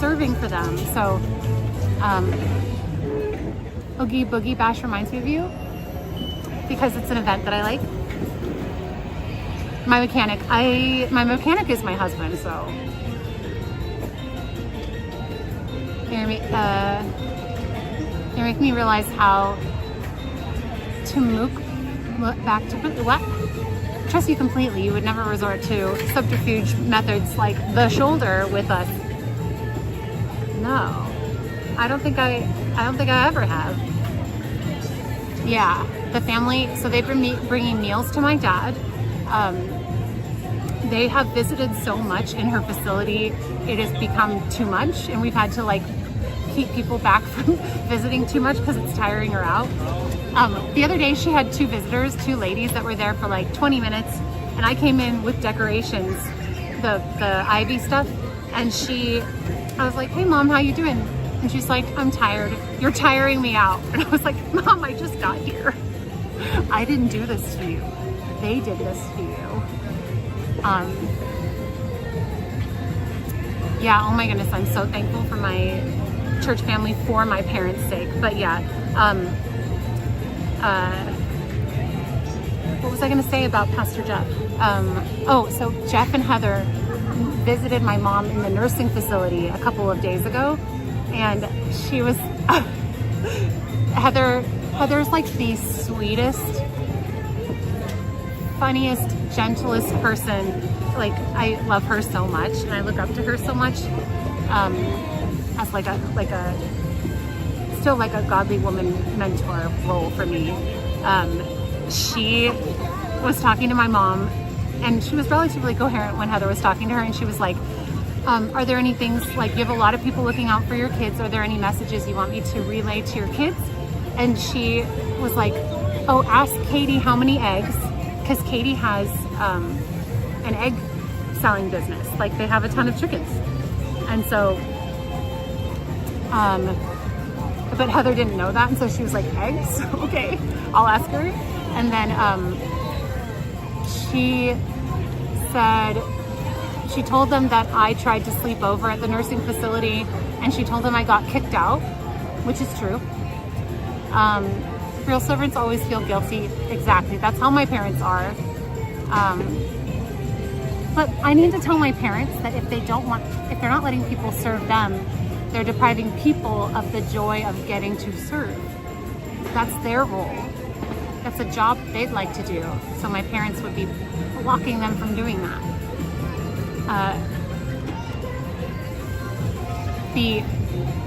serving for them. So, Oogie Boogie Bash reminds me of you because it's an event that I like. My mechanic is my husband, so. You're making me realize how to mook back to what? Trust you completely. You would never resort to subterfuge methods like the shoulder with us. No, I don't think I ever have. Yeah, the family. So they've been bringing meals to my dad. They have visited so much in her facility, it has become too much, and we've had to like keep people back from visiting too much because it's tiring her out. The other day she had two ladies that were there for like 20 minutes, and I came in with decorations, the ivy stuff, and I was like, hey mom, how you doing? And she's like, I'm tired. You're tiring me out. And I was like, Mom, I just got here. I didn't do this to you. They did this to you. Yeah, oh my goodness, I'm so thankful for my church family for my parents' sake. But yeah, what was I gonna say about Pastor Jeff? So Jeff and Heather visited my mom in the nursing facility a couple of days ago, and she was Heather's like the sweetest, funniest, gentlest person. Like, I love her so much, and I look up to her so much, as still like a godly woman mentor role for me. She was talking to my mom, and she was relatively coherent when Heather was talking to her, and she was like, are there any things, like, you have a lot of people looking out for your kids, are there any messages you want me to relay to your kids? And she was like, oh, ask Katie how many eggs, because Katie has an egg selling business. Like, they have a ton of chickens. And so, but Heather didn't know that, and so she was like, eggs? Okay, I'll ask her. And then she said, she told them that I tried to sleep over at the nursing facility, and she told them I got kicked out, which is true. Real servants always feel guilty. Exactly, that's how my parents are. But I need to tell my parents that if they're not letting people serve them, they're depriving people of the joy of getting to serve. That's their role. That's a job they'd like to do. So my parents would be blocking them from doing that.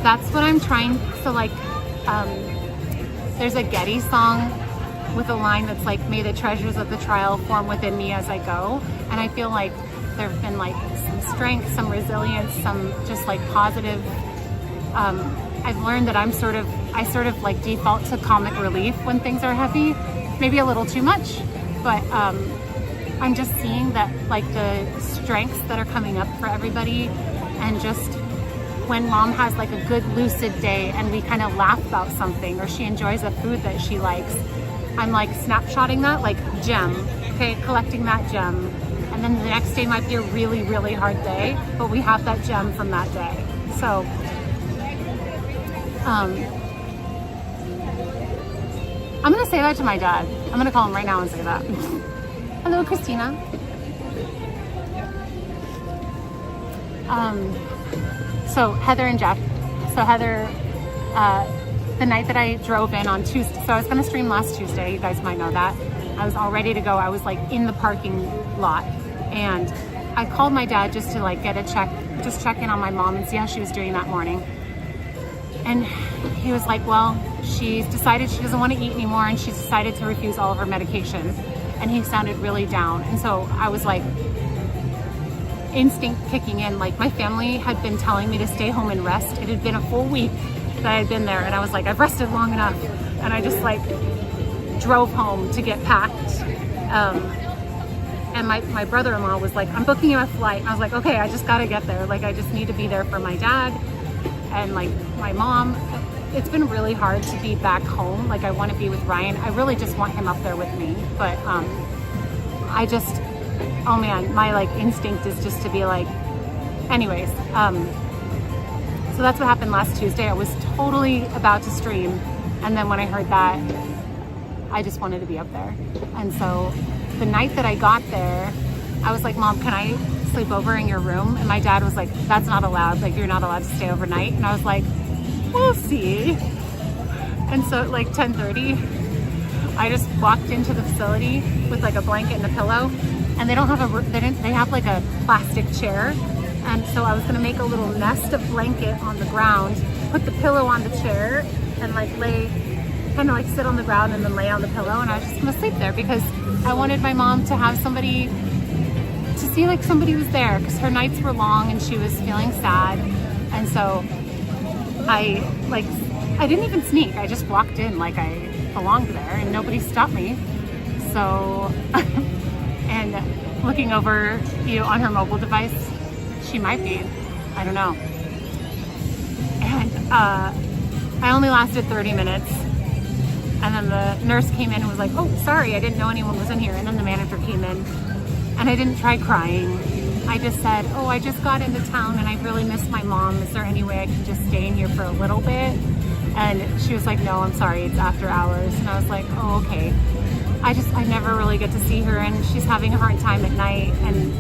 That's what I'm trying, so like, there's a Getty song with a line that's like, may the treasures of the trial form within me as I go. And I feel like there have been like some strength, some resilience, some just like positive. I've learned that I sort of like default to comic relief when things are heavy, maybe a little too much, but I'm just seeing that like the strengths that are coming up for everybody, and just when mom has like a good lucid day and we kind of laugh about something, or she enjoys a food that she likes, I'm like snapshotting that, like gem, okay, collecting that gem. And then the next day might be a really, really hard day, but we have that gem from that day. So, I'm gonna say that to my dad. I'm gonna call him right now and say that. Hello, Christina. So Heather and Jeff. So Heather, the night that I drove in on Tuesday, so I was gonna stream last Tuesday, you guys might know that. I was all ready to go. I was like in the parking lot, and I called my dad just to like check in on my mom and see how she was doing that morning. And he was like, well, she's decided she doesn't want to eat anymore, and she's decided to refuse all of her medication. And he sounded really down. And so I was like, instinct kicking in. Like, my family had been telling me to stay home and rest. It had been a full week that I had been there, and I was like, I've rested long enough. And I just like drove home to get packed. And my brother-in-law was like, I'm booking you a flight. And I was like, okay, I just gotta get there. Like, I just need to be there for my dad and like my mom. It's been really hard to be back home. Like, I want to be with Ryan. I really just want him up there with me. But I just, oh man, my like instinct is just to be like, anyways. So that's what happened last Tuesday. I was totally about to stream, and then when I heard that, I just wanted to be up there. And so the night that I got there, I was like, Mom, can I sleep over in your room? And my dad was like, that's not allowed. Like, you're not allowed to stay overnight. And I was like, we'll see. And so at like 10:30, I just walked into the facility with like a blanket and a pillow, and they don't have they have like a plastic chair. And so I was gonna make a little nest of blanket on the ground, put the pillow on the chair, and like kind of like sit on the ground and then lay on the pillow. And I was just gonna sleep there because I wanted my mom to have somebody, to see like somebody was there, because her nights were long and she was feeling sad. And so I didn't even sneak. I just walked in like I belonged there, and nobody stopped me. So, and looking over, on her mobile device, she might be, I don't know. And I only lasted 30 minutes. And then the nurse came in and was like, oh, sorry, I didn't know anyone was in here. And then the manager came in, and I didn't try crying. I just said, oh, I just got into town and I really miss my mom. Is there any way I can just stay in here for a little bit? And she was like, no, I'm sorry, it's after hours. And I was like, oh, okay. I never really get to see her, and she's having a hard time at night. And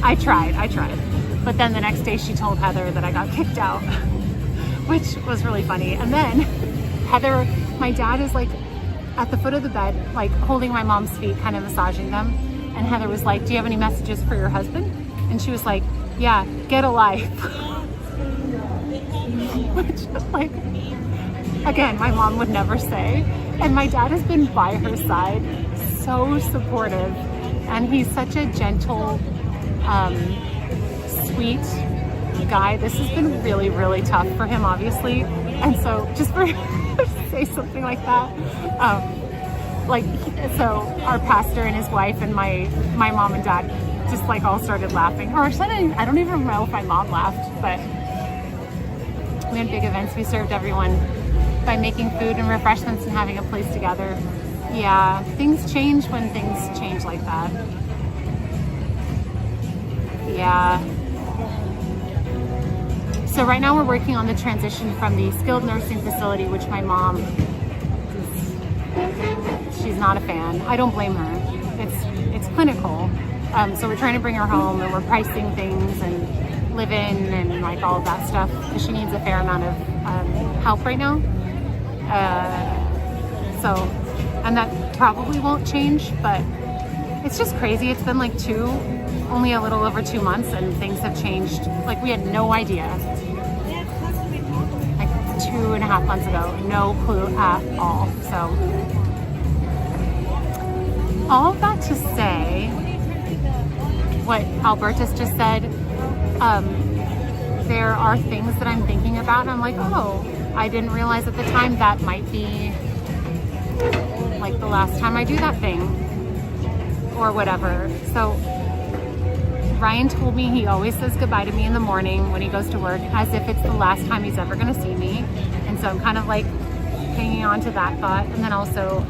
I tried. But then the next day she told Heather that I got kicked out, which was really funny. And then Heather, my dad is like at the foot of the bed, like holding my mom's feet, kind of massaging them. And Heather was like, do you have any messages for your husband? And she was like, yeah, get a life. Which, like, again, my mom would never say. And my dad has been by her side, so supportive. And he's such a gentle, sweet guy. This has been really, really tough for him, obviously. And so just for him to say something like that, so our pastor and his wife and my mom and dad just like all started laughing. Or I don't even know if my mom laughed, but we had big events. We served everyone by making food and refreshments and having a place together. Yeah, things change when things change like that. Yeah. So right now we're working on the transition from the skilled nursing facility, which my mom, she's not a fan. I don't blame her. It's clinical. So we're trying to bring her home, and we're pricing things and live in and like all of that stuff, because she needs a fair amount of help right now. And that probably won't change, but it's just crazy. It's been like only a little over 2 months, and things have changed. Like, we had no idea. Like 2.5 months ago, no clue at all. So all of that to say, what Albertus just said, there are things that I'm thinking about, and I'm like, oh, I didn't realize at the time that might be like the last time I do that thing or whatever. So Ryan told me he always says goodbye to me in the morning when he goes to work, as if it's the last time he's ever going to see me. And so I'm kind of like hanging on to that thought. And then also,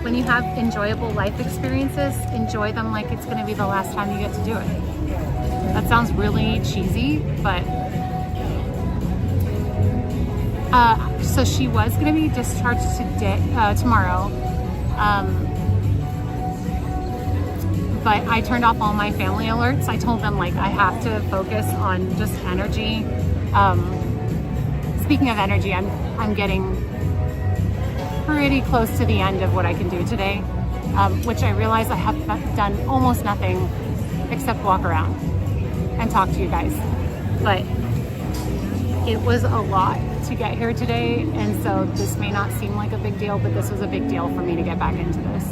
when you have enjoyable life experiences, enjoy them like it's going to be the last time you get to do it. That sounds really cheesy, but so she was going to be discharged tomorrow, but I turned off all my family alerts. I told them, like, I have to focus on just energy. Speaking of energy, I'm getting pretty close to the end of what I can do today, which I realize I have done almost nothing except walk around and talk to you guys. But it was a lot to get here today, and so this may not seem like a big deal, but this was a big deal for me to get back into this.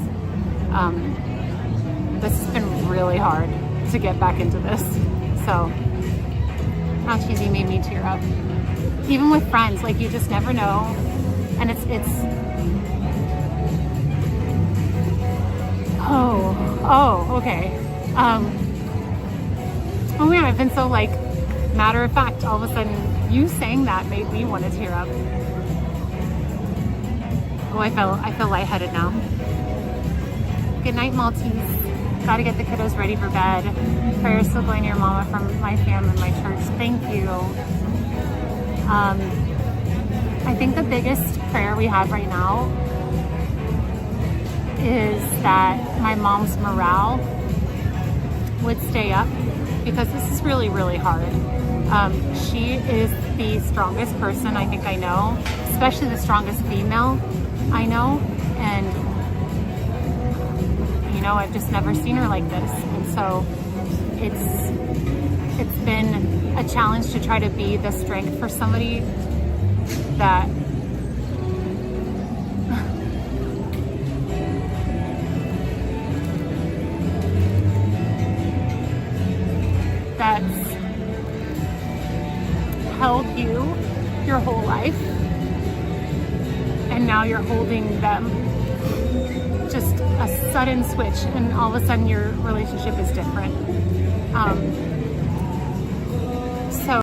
This has been really hard to get back into this. So how cheesy made me tear up. Even with friends, like, you just never know. And it's okay. Oh man, I've been so like matter of fact. All of a sudden, you saying that made me want to tear up. Oh, I feel lightheaded now. Good night, Maltese. Gotta get the kiddos ready for bed. Prayers still going to your mama from my fam and my church. Thank you. I think the biggest prayer we have right now is that my mom's morale would stay up, because this is really, really hard. She is the strongest person I think I know, especially the strongest female I know, and I've just never seen her like this. And so it's been a challenge to try to be the strength for somebody that that's held you your whole life, and now you're holding them. Just a sudden switch, and all of a sudden your relationship is different. So